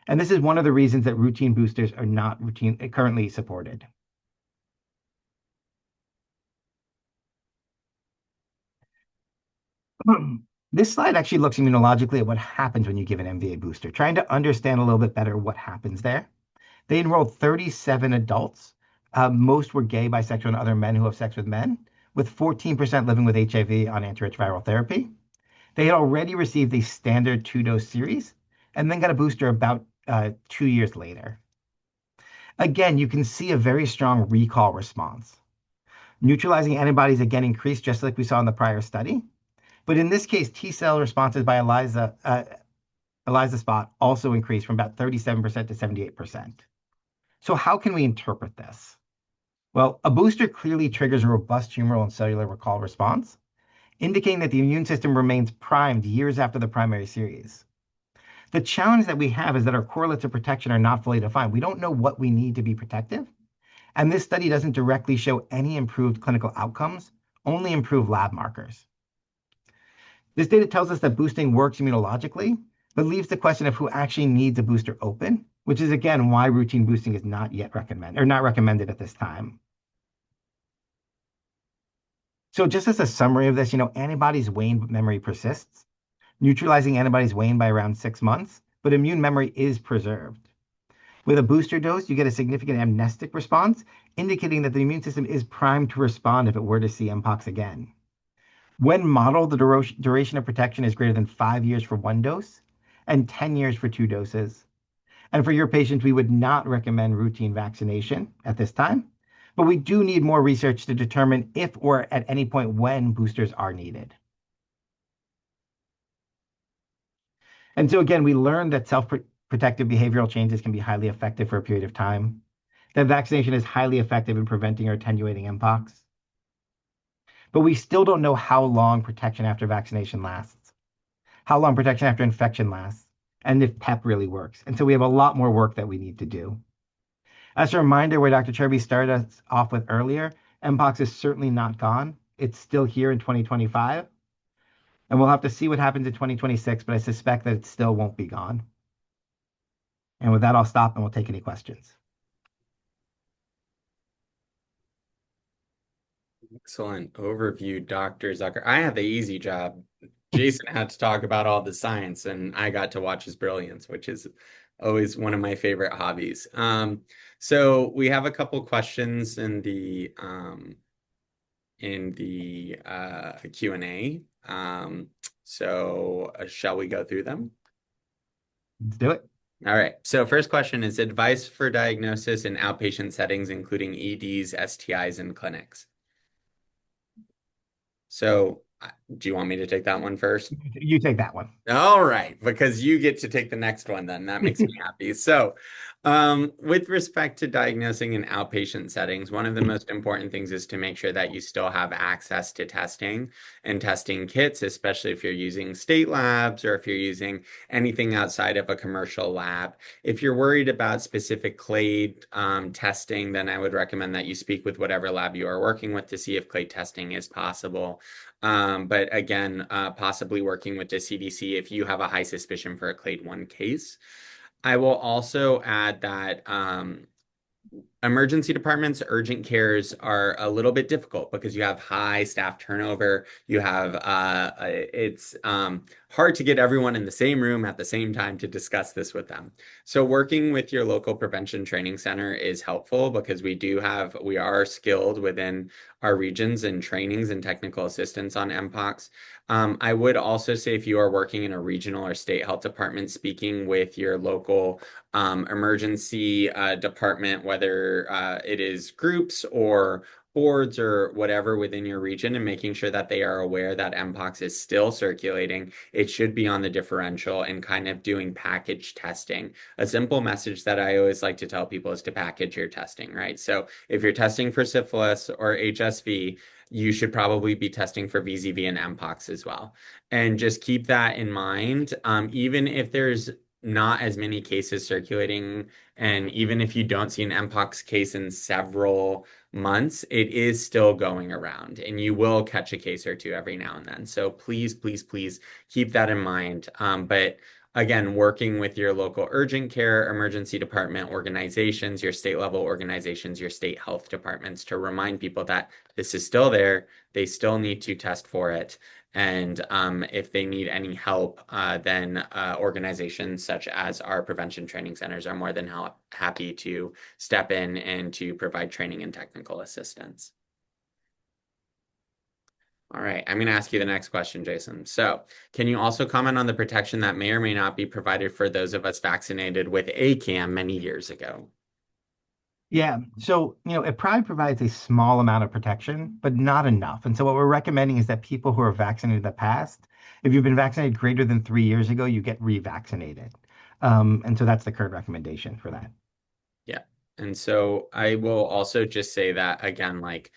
And this is one of the reasons that routine boosters are not currently supported. This slide actually looks immunologically at what happens when you give an MVA booster, trying to understand a little bit better what happens there. They enrolled 37 adults. Most were gay, bisexual, and other men who have sex with men, with 14% living with HIV on antiretroviral therapy. They had already received a standard 2-dose series and then got a booster about 2 years later. Again, you can see a very strong recall response. Neutralizing antibodies again increased just like we saw in the prior study. But in this case, T cell responses by ELISA spot also increased from about 37% to 78%. So how can we interpret this? Well, a booster clearly triggers a robust humoral and cellular recall response, indicating that the immune system remains primed years after the primary series. The challenge that we have is that our correlates of protection are not fully defined. We don't know what we need to be protective, and this study doesn't directly show any improved clinical outcomes, only improved lab markers. This data tells us that boosting works immunologically, but leaves the question of who actually needs a booster open, which is again why routine boosting is not yet recommended or not recommended at this time. So just as a summary of this, antibodies wane, but memory persists. Neutralizing antibodies wane by around 6 months, but immune memory is preserved. With a booster dose, you get a significant amnestic response, indicating that the immune system is primed to respond if it were to see Mpox again. When modeled, the duration of protection is greater than 5 years for one dose and 10 years for two doses. And for your patients, we would not recommend routine vaccination at this time, but we do need more research to determine if or at any point when boosters are needed. And so again, we learned that self-protective behavioral changes can be highly effective for a period of time, that vaccination is highly effective in preventing or attenuating Mpox. But we still don't know how long protection after vaccination lasts, how long protection after infection lasts, and if PEP really works. And so we have a lot more work that we need to do. As a reminder, where Dr. Cherby started us off with earlier, Mpox is certainly not gone. It's still here in 2025. And we'll have to see what happens in 2026, but I suspect that it still won't be gone. And with that, I'll stop and we'll take any questions. Excellent overview, Dr. Zucker. I had the easy job. Jason had to talk about all the science, and I got to watch his brilliance, which is always one of my favorite hobbies. So we have a couple questions in the Q&A. Shall we go through them? Let's do it. All right. So first question is advice for diagnosis in outpatient settings, including EDs, STIs, and clinics. So do you want me to take that one first? You take that one. All right, because you get to take the next one then. That makes me happy. So, with respect to diagnosing in outpatient settings, one of the most important things is to make sure that you still have access to testing and testing kits, especially if you're using state labs or if you're using anything outside of a commercial lab. If you're worried about specific clade testing, then I would recommend that you speak with whatever lab you are working with to see if clade testing is possible. But again, possibly working with the CDC if you have a high suspicion for a clade 1 case. I will also add that emergency departments, urgent cares are a little bit difficult because you have high staff turnover. You have it's hard to get everyone in the same room at the same time to discuss this with them. So working with your local prevention training center is helpful because we are skilled within our regions in trainings and technical assistance on Mpox. I would also say if you are working in a regional or state health department, speaking with your local emergency department, whether it is groups or boards or whatever within your region, and making sure that they are aware that Mpox is still circulating. It should be on the differential and kind of doing package testing. A simple message that I always like to tell people is to package your testing, right? So if you're testing for syphilis or HSV, you should probably be testing for VZV and Mpox as well. And just keep that in mind. Even if there's not as many cases circulating, and even if you don't see an Mpox case in several months, it is still going around, and you will catch a case or two every now and then. So please, please, please keep that in mind. But again, working with your local urgent care, emergency department organizations, your state level organizations, your state health departments to remind people that this is still there. They still need to test for it. And if they need any help, then organizations such as our prevention training centers are more than happy to step in and to provide training and technical assistance. All right, I'm going to ask you the next question, Jason. So, can you also comment on the protection that may or may not be provided for those of us vaccinated with ACAM many years ago? Yeah. So, it probably provides a small amount of protection, but not enough. And so what we're recommending is that people who are vaccinated in the past, if you've been vaccinated greater than 3 years ago, you get revaccinated. And so that's the current recommendation for that. Yeah. And so I will also just say that again, like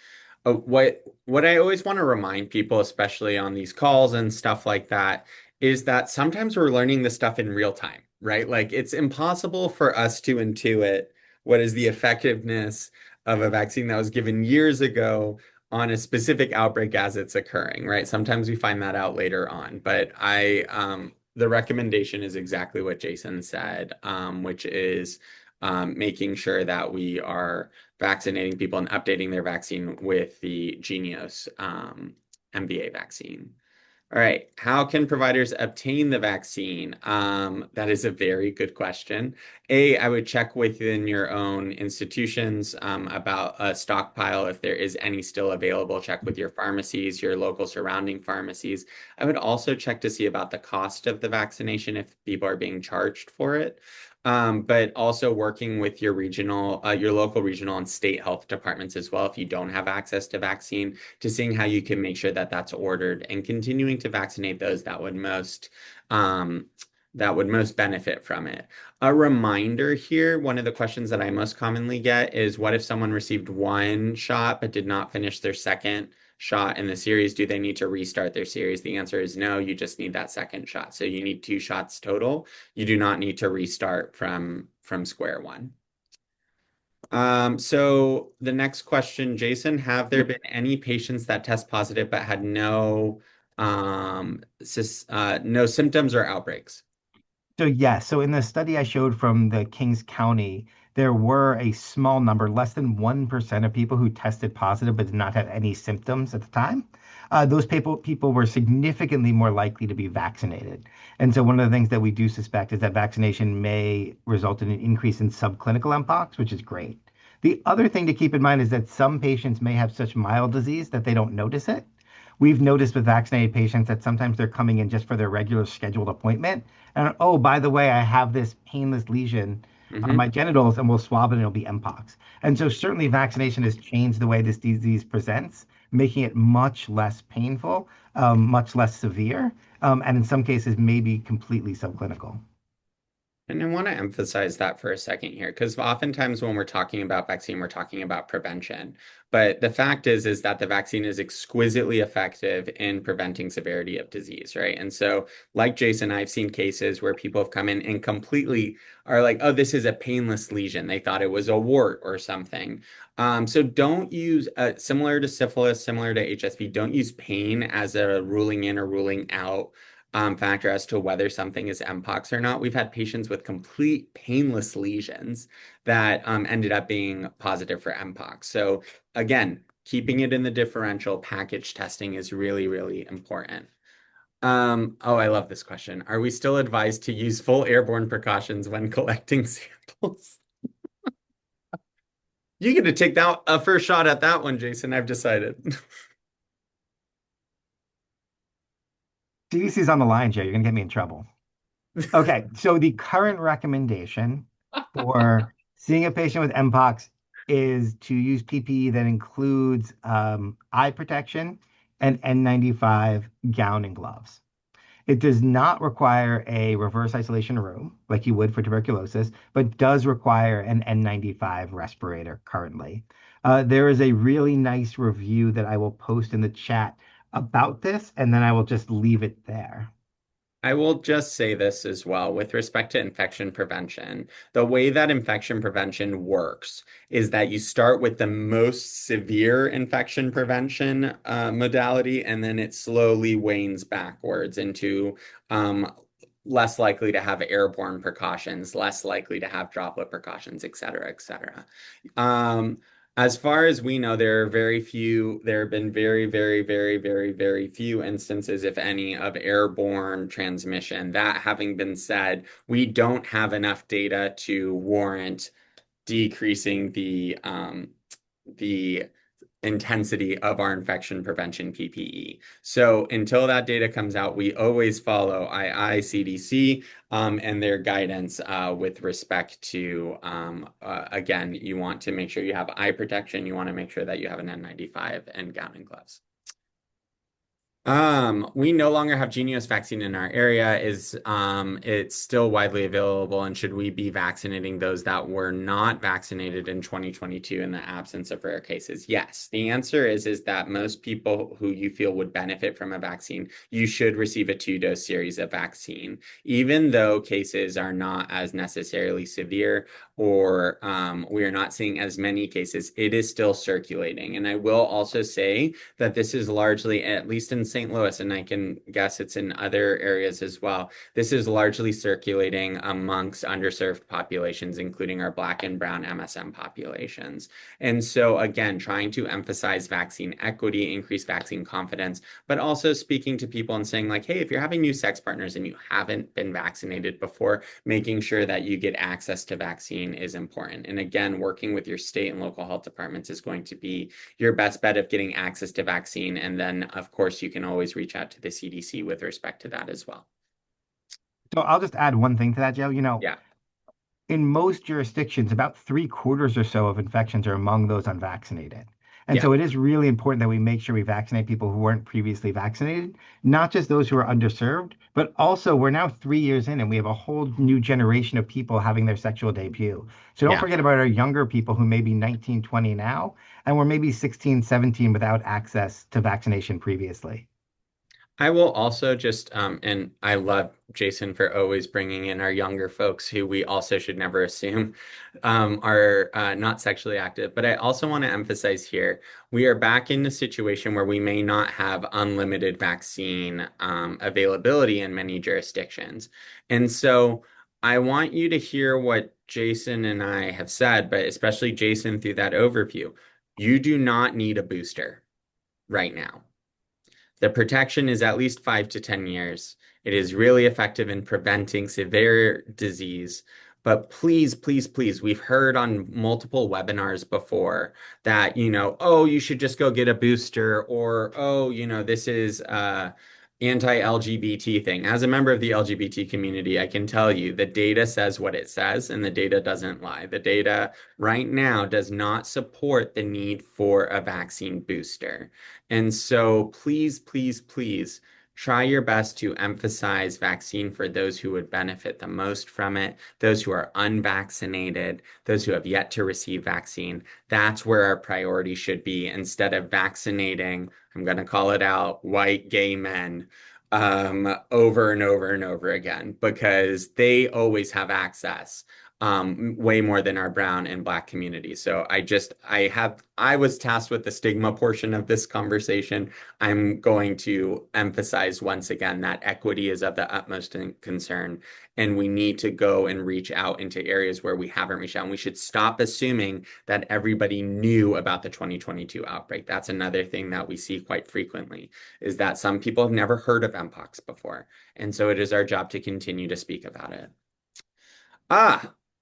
what I always want to remind people, especially on these calls and stuff like that, is that sometimes we're learning this stuff in real time, right? Like it's impossible for us to intuit what is the effectiveness of a vaccine that was given years ago on a specific outbreak as it's occurring, right? Sometimes we find that out later on, but the recommendation is exactly what Jason said, which is making sure that we are vaccinating people and updating their vaccine with the Genios MVA vaccine. All right. How can providers obtain the vaccine? That is a very good question. I would check within your own institutions about a stockpile if there is any still available. Check with your pharmacies, your local surrounding pharmacies. I would also check to see about the cost of the vaccination if people are being charged for it. But also working with your local regional and state health departments as well if you don't have access to vaccine to seeing how you can make sure that that's ordered and continuing to vaccinate those um, that would most benefit from it. A reminder here, one of the questions that I most commonly get is what if someone received one shot but did not finish their second shot in the series? Do they need to restart their series? The answer is no, you just need that second shot. So you need two shots total. You do not need to restart from square one. So the next question, Jason, have there been any patients that test positive but had no symptoms or outbreaks? So yes, so in the study I showed from the Kings County, there were a small number, less than 1% of people who tested positive but did not have any symptoms at the time. Those people were significantly more likely to be vaccinated. And so one of the things that we do suspect is that vaccination may result in an increase in subclinical Mpox, which is great. The other thing to keep in mind is that some patients may have such mild disease that they don't notice it. We've noticed with vaccinated patients that sometimes they're coming in just for their regular scheduled appointment. And oh, by the way, I have this painless lesion on Hmm. my genitals, and we'll swab it and it'll be Mpox. And so certainly vaccination has changed the way this disease presents, making it much less painful, much less severe, and in some cases maybe completely subclinical. And I want to emphasize that for a second here, because oftentimes when we're talking about vaccine, we're talking about prevention. But the fact is that the vaccine is exquisitely effective in preventing severity of disease, right? And so, like Jason, I've seen cases where people have come in and completely are like, oh, this is a painless lesion. They thought it was a wart or something. So don't use, similar to syphilis, similar to HSV, don't use pain as a ruling in or ruling out factor as to whether something is Mpox or not. We've had patients with complete painless lesions that ended up being positive for Mpox. So again, keeping it in the differential package testing is really, really important. Oh, I love this question. Are we still advised to use full airborne precautions when collecting samples? You get to take that a first shot at that one, Jason. I've decided. CDC's on the line, Jay. You're going to get me in trouble. Okay, so the current recommendation for seeing a patient with Mpox is to use PPE that includes eye protection and N95 gown and gloves. It does not require a reverse isolation room like you would for tuberculosis, but does require an N95 respirator currently. There is a really nice review that I will post in the chat about this, and then I will just leave it there. I will just say this as well with respect to infection prevention. The way that infection prevention works is that you start with the most severe infection prevention modality, and then it slowly wanes backwards into um, less likely to have airborne precautions, less likely to have droplet precautions, et cetera, et cetera. Um, as far as we know, there have been very, very, very, very, very few instances, if any, of airborne transmission. That having been said, we don't have enough data to warrant decreasing the intensity of our infection prevention PPE. So until that data comes out, we always follow CDC, and their guidance with respect to, again, you want to make sure you have eye protection. You want to make sure that you have an N95 and gown and gloves. We no longer have Genius vaccine in our area. It's still widely available, and should we be vaccinating those that were not vaccinated in 2022 in the absence of rare cases? Yes. The answer is that most people who you feel would benefit from a vaccine, you should receive a 2-dose series of vaccine. Even though cases are not as necessarily severe, or we are not seeing as many cases, it is still circulating. And I will also say that this is largely, at least in St. Louis, and I can guess it's in other areas as well, this is largely circulating amongst underserved populations, including our Black and Brown MSM populations. And so, again, trying to emphasize vaccine equity, increase vaccine confidence, but also speaking to people and saying, like, hey, if you're having new sex partners and you haven't been vaccinated before, making sure that you get access to vaccine is important. And again, working with your state and local health departments is going to be your best bet of getting access to vaccine. And then, of course, you can always reach out to the CDC with respect to that as well. So I'll just add one thing to that, Joe. Yeah. In most jurisdictions, about 3/4 or so of infections are among those unvaccinated. And Yeah. so it is really important that we make sure we vaccinate people who weren't previously vaccinated, not just those who are underserved, but also we're now 3 years in and we have a whole new generation of people having their sexual debut. So don't Yeah. forget about our younger people who may be 19, 20 now, and were maybe 16, 17 without access to vaccination previously. I will also just, and I love Jason for always bringing in our younger folks who we also should never assume are not sexually active. But I also want to emphasize here, we are back in a situation where we may not have unlimited vaccine availability in many jurisdictions. And so I want you to hear what Jason and I have said, but especially Jason through that overview. You do not need a booster right now. The protection is at least 5 to 10 years. It is really effective in preventing severe disease. But please, please, please, we've heard on multiple webinars before that, oh, you should just go get a booster, or, oh, this is anti-LGBT thing. As a member of the LGBT community, I can tell you the data says what it says, and the data doesn't lie. The data right now does not support the need for a vaccine booster. And so please, please, please try your best to emphasize vaccine for those who would benefit the most from it, those who are unvaccinated, those who have yet to receive vaccine. That's where our priority should be instead of vaccinating, I'm going to call it out, white gay men over and over and over again, because they always have access way more than our brown and black community. So I was tasked with the stigma portion of this conversation. I'm going to emphasize once again that equity is of the utmost concern, and we need to go and reach out into areas where we haven't reached out. And we should stop assuming that everybody knew about the 2022 outbreak. That's another thing that we see quite frequently, is that some people have never heard of Mpox before. And so it is our job to continue to speak about it.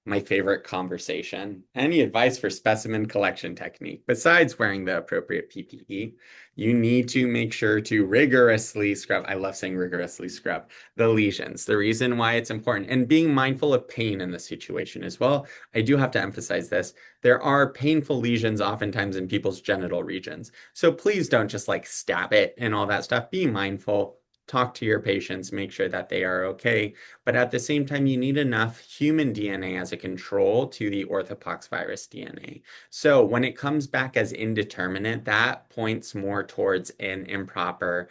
My favorite conversation. Any advice for specimen collection technique? Besides wearing the appropriate PPE, you need to make sure to rigorously scrub. I love saying rigorously scrub the lesions. The reason why it's important, and being mindful of pain in the situation as well. I do have to emphasize this. There are painful lesions oftentimes in people's genital regions. So please don't just like stab it and all that stuff. Be mindful. Talk to your patients, make sure that they are okay. But at the same time, you need enough human DNA as a control to the orthopox virus DNA. So when it comes back as indeterminate, that points more towards an improper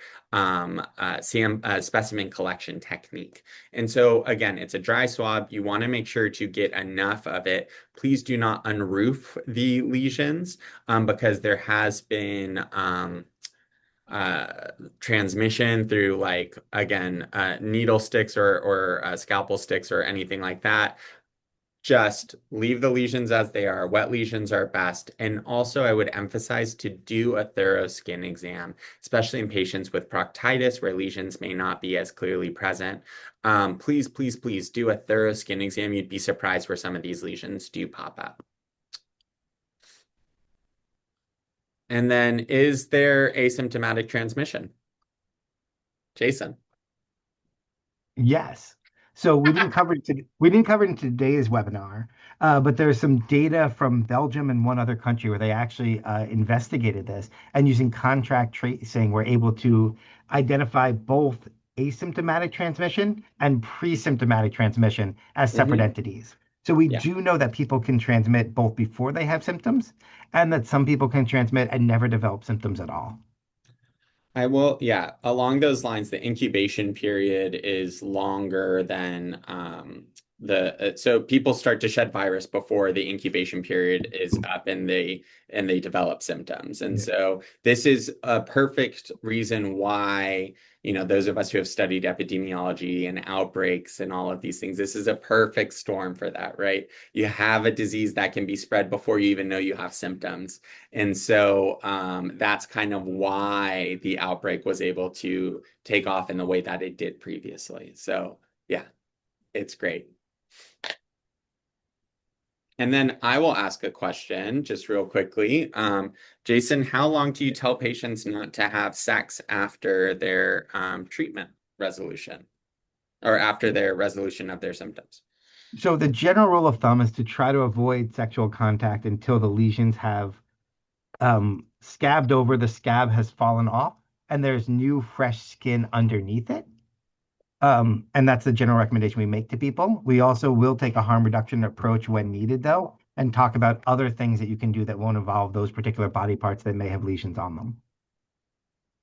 specimen collection technique. And so again, it's a dry swab. You want to make sure to get enough of it. Please do not unroof the lesions because there has been transmission through, like, again, needle sticks or scalpel sticks or anything like that. Just leave the lesions as they are. Wet lesions are best. And also, I would emphasize to do a thorough skin exam, especially in patients with proctitis where lesions may not be as clearly present. Please, please, please do a thorough skin exam. You'd be surprised where some of these lesions do pop up. And then is there asymptomatic transmission? Jason. Yes. So we didn't cover it in today's webinar, but there's some data from Belgium and one other country where they actually investigated this and using contract tracing were able to identify both asymptomatic transmission and pre-symptomatic transmission as separate Hmm. entities. So we Yeah. do know that people can transmit both before they have symptoms and that some people can transmit and never develop symptoms at all. I will, yeah, along those lines, the incubation period is longer than so people start to shed virus before the incubation period is up and they develop symptoms. And Yeah. so this is a perfect reason why, those of us who have studied epidemiology and outbreaks and all of these things, this is a perfect storm for that, right? You have a disease that can be spread before you even know you have symptoms. And so that's kind of why the outbreak was able to take off in the way that it did previously. So, yeah, it's great. And then I will ask a question just real quickly. Jason, how long do you tell patients not to have sex after their treatment resolution or after their resolution of their symptoms? So the general rule of thumb is to try to avoid sexual contact until the lesions have scabbed over, the scab has fallen off, and there's new, fresh skin underneath it. And that's the general recommendation we make to people. We also will take a harm reduction approach when needed, though, and talk about other things that you can do that won't involve those particular body parts that may have lesions on them.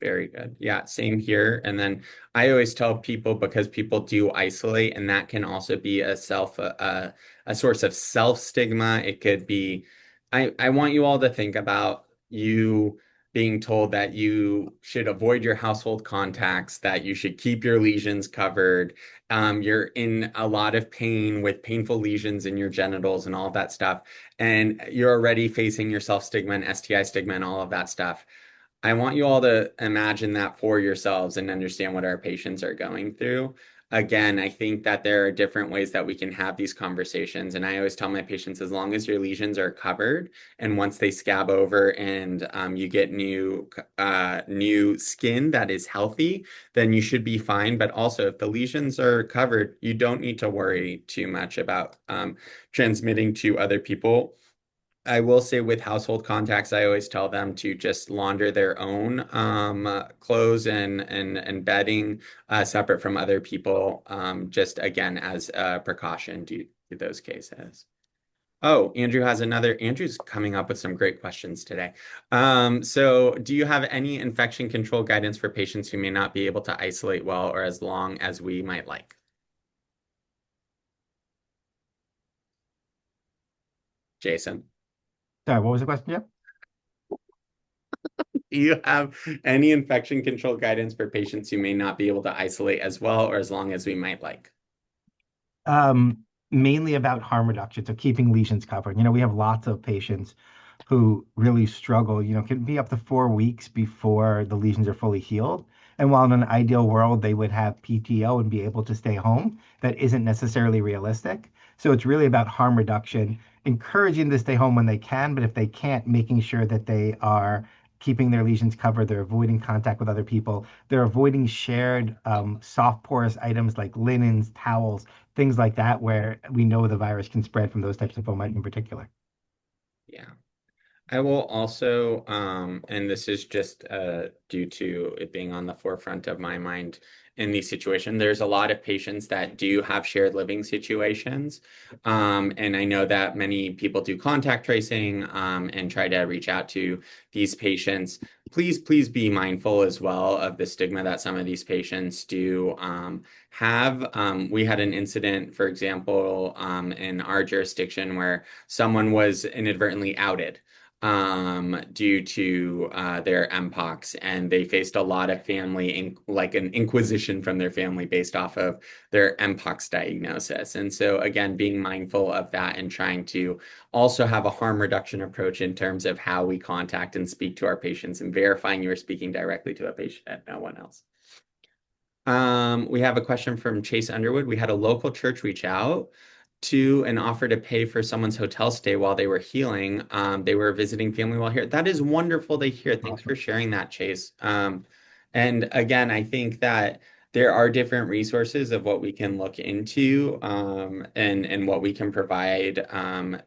Very good. Yeah, same here. And then I always tell people because people do isolate, and that can also be a source of self stigma. It could be, I want you all to think about you being told that you should avoid your household contacts, that you should keep your lesions covered. You're in a lot of pain with painful lesions in your genitals and all of that stuff, and you're already facing your self stigma and STI stigma and all of that stuff. I want you all to imagine that for yourselves and understand what our patients are going through. Again, I think that there are different ways that we can have these conversations. And I always tell my patients, as long as your lesions are covered and once they scab over and you get new skin that is healthy, then you should be fine. But also, if the lesions are covered, you don't need to worry too much about transmitting to other people. I will say with household contacts, I always tell them to just launder their own clothes and bedding separate from other people, just again as a precaution due to those cases. Oh, Andrew's coming up with some great questions today. So do you have any infection control guidance for patients who may not be able to isolate well or as long as we might like? Jason? Sorry, what was the question, Jeff? Do you have any infection control guidance for patients who may not be able to isolate as well or as long as we might like? um, Mainly about harm reduction, so keeping lesions covered. We have lots of patients who really struggle, can be up to 4 weeks before the lesions are fully healed. And while in an ideal world, they would have PTO and be able to stay home, that isn't necessarily realistic. So it's really about harm reduction, encouraging to stay home when they can, but if they can't, making sure that they are keeping their lesions covered, they're avoiding contact with other people, they're avoiding shared soft porous items like linens, towels, things like that, where we know the virus can spread from those types of fomites in particular. Yeah. I will also, and this is just due to it being on the forefront of my mind in these situations, there's a lot of patients that do have shared living situations. And I know that many people do contact tracing and try to reach out to these patients. Please be mindful as well of the stigma that some of these patients do have. We had an incident, for example, in our jurisdiction where someone was inadvertently outed due to their Mpox, and they faced a lot of like an inquisition from their family based off of their Mpox diagnosis. And so, again, being mindful of that and trying to also have a harm reduction approach in terms of how we contact and speak to our patients and verifying you are speaking directly to a patient and no one else. We have a question from Chase Underwood. We had a local church reach out to an offer to pay for someone's hotel stay while they were healing. They were visiting family while here. That is wonderful to hear. Thanks for Awesome. sharing that, Chase. And again, I think that there are different resources of what we can look into and what we can provide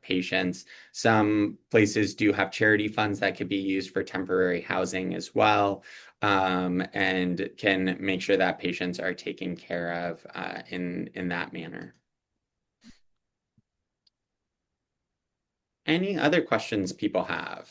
patients. Some places do have charity funds that could be used for temporary housing as well, and can make sure that patients are taken care of in that manner. Any other questions people have?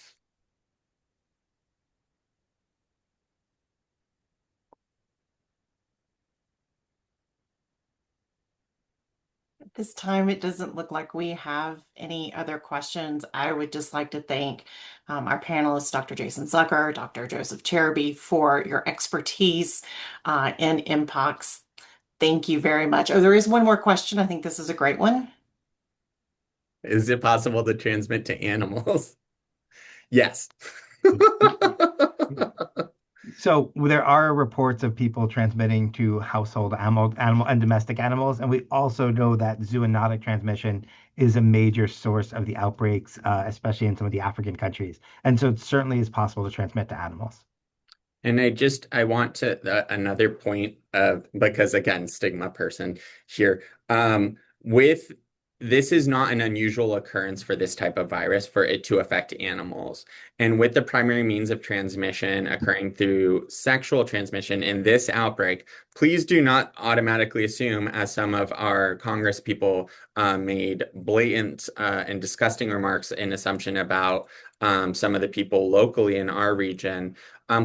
At this time, it doesn't look like we have any other questions. I would just like to thank our panelists, Dr. Jason Zucker, Dr. Joseph Cheruby, for your expertise in Mpox. Thank you very much. Oh, there is one more question. I think this is a great one. Is it possible to transmit to animals? Yes. So there are reports of people transmitting to household animal and domestic animals, and we also know that zoonotic transmission is a major source of the outbreaks, especially in some of the African countries. And so it certainly is possible to transmit to animals. And I want to another point of, because again, stigma person here. With This is not an unusual occurrence for this type of virus for it to affect animals. And with the primary means of transmission occurring through sexual transmission in this outbreak, please do not automatically assume, as some of our Congress people made blatant and disgusting remarks in assumption about some of the people locally in our region.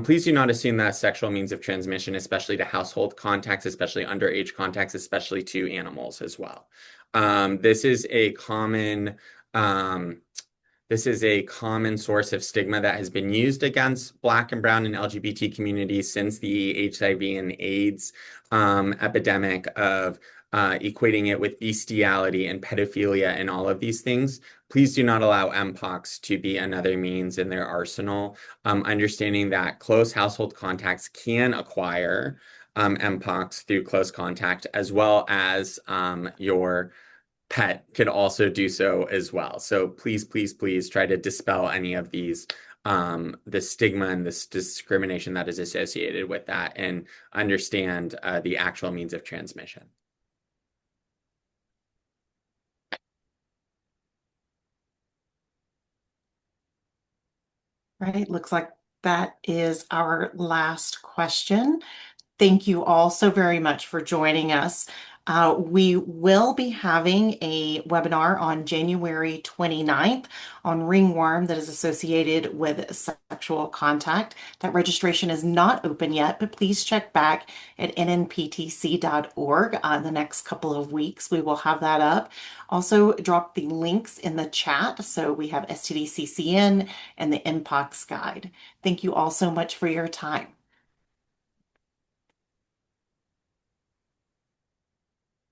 Please do not assume that sexual means of transmission, especially to household contacts, especially underage contacts, especially to animals as well. This is a common source of stigma that has been used against Black and Brown and LGBT communities since the HIV and AIDS epidemic of equating it with bestiality and pedophilia and all of these things. Please do not allow Mpox to be another means in their arsenal. Understanding that close household contacts can acquire Mpox through close contact, as well as your pet could also do so as well. So please, please, please try to dispel any of these, the stigma and this discrimination that is associated with that, and understand the actual means of transmission. Right, looks like that is our last question. Thank you all so very much for joining us. We will be having a webinar on January 29th on ringworm that is associated with sexual contact. That registration is not open yet, but please check back at nnptc.org. The next couple of weeks, we will have that up. Also, drop the links in the chat. So we have STDCCN and the Mpox guide. Thank you all so much for your time.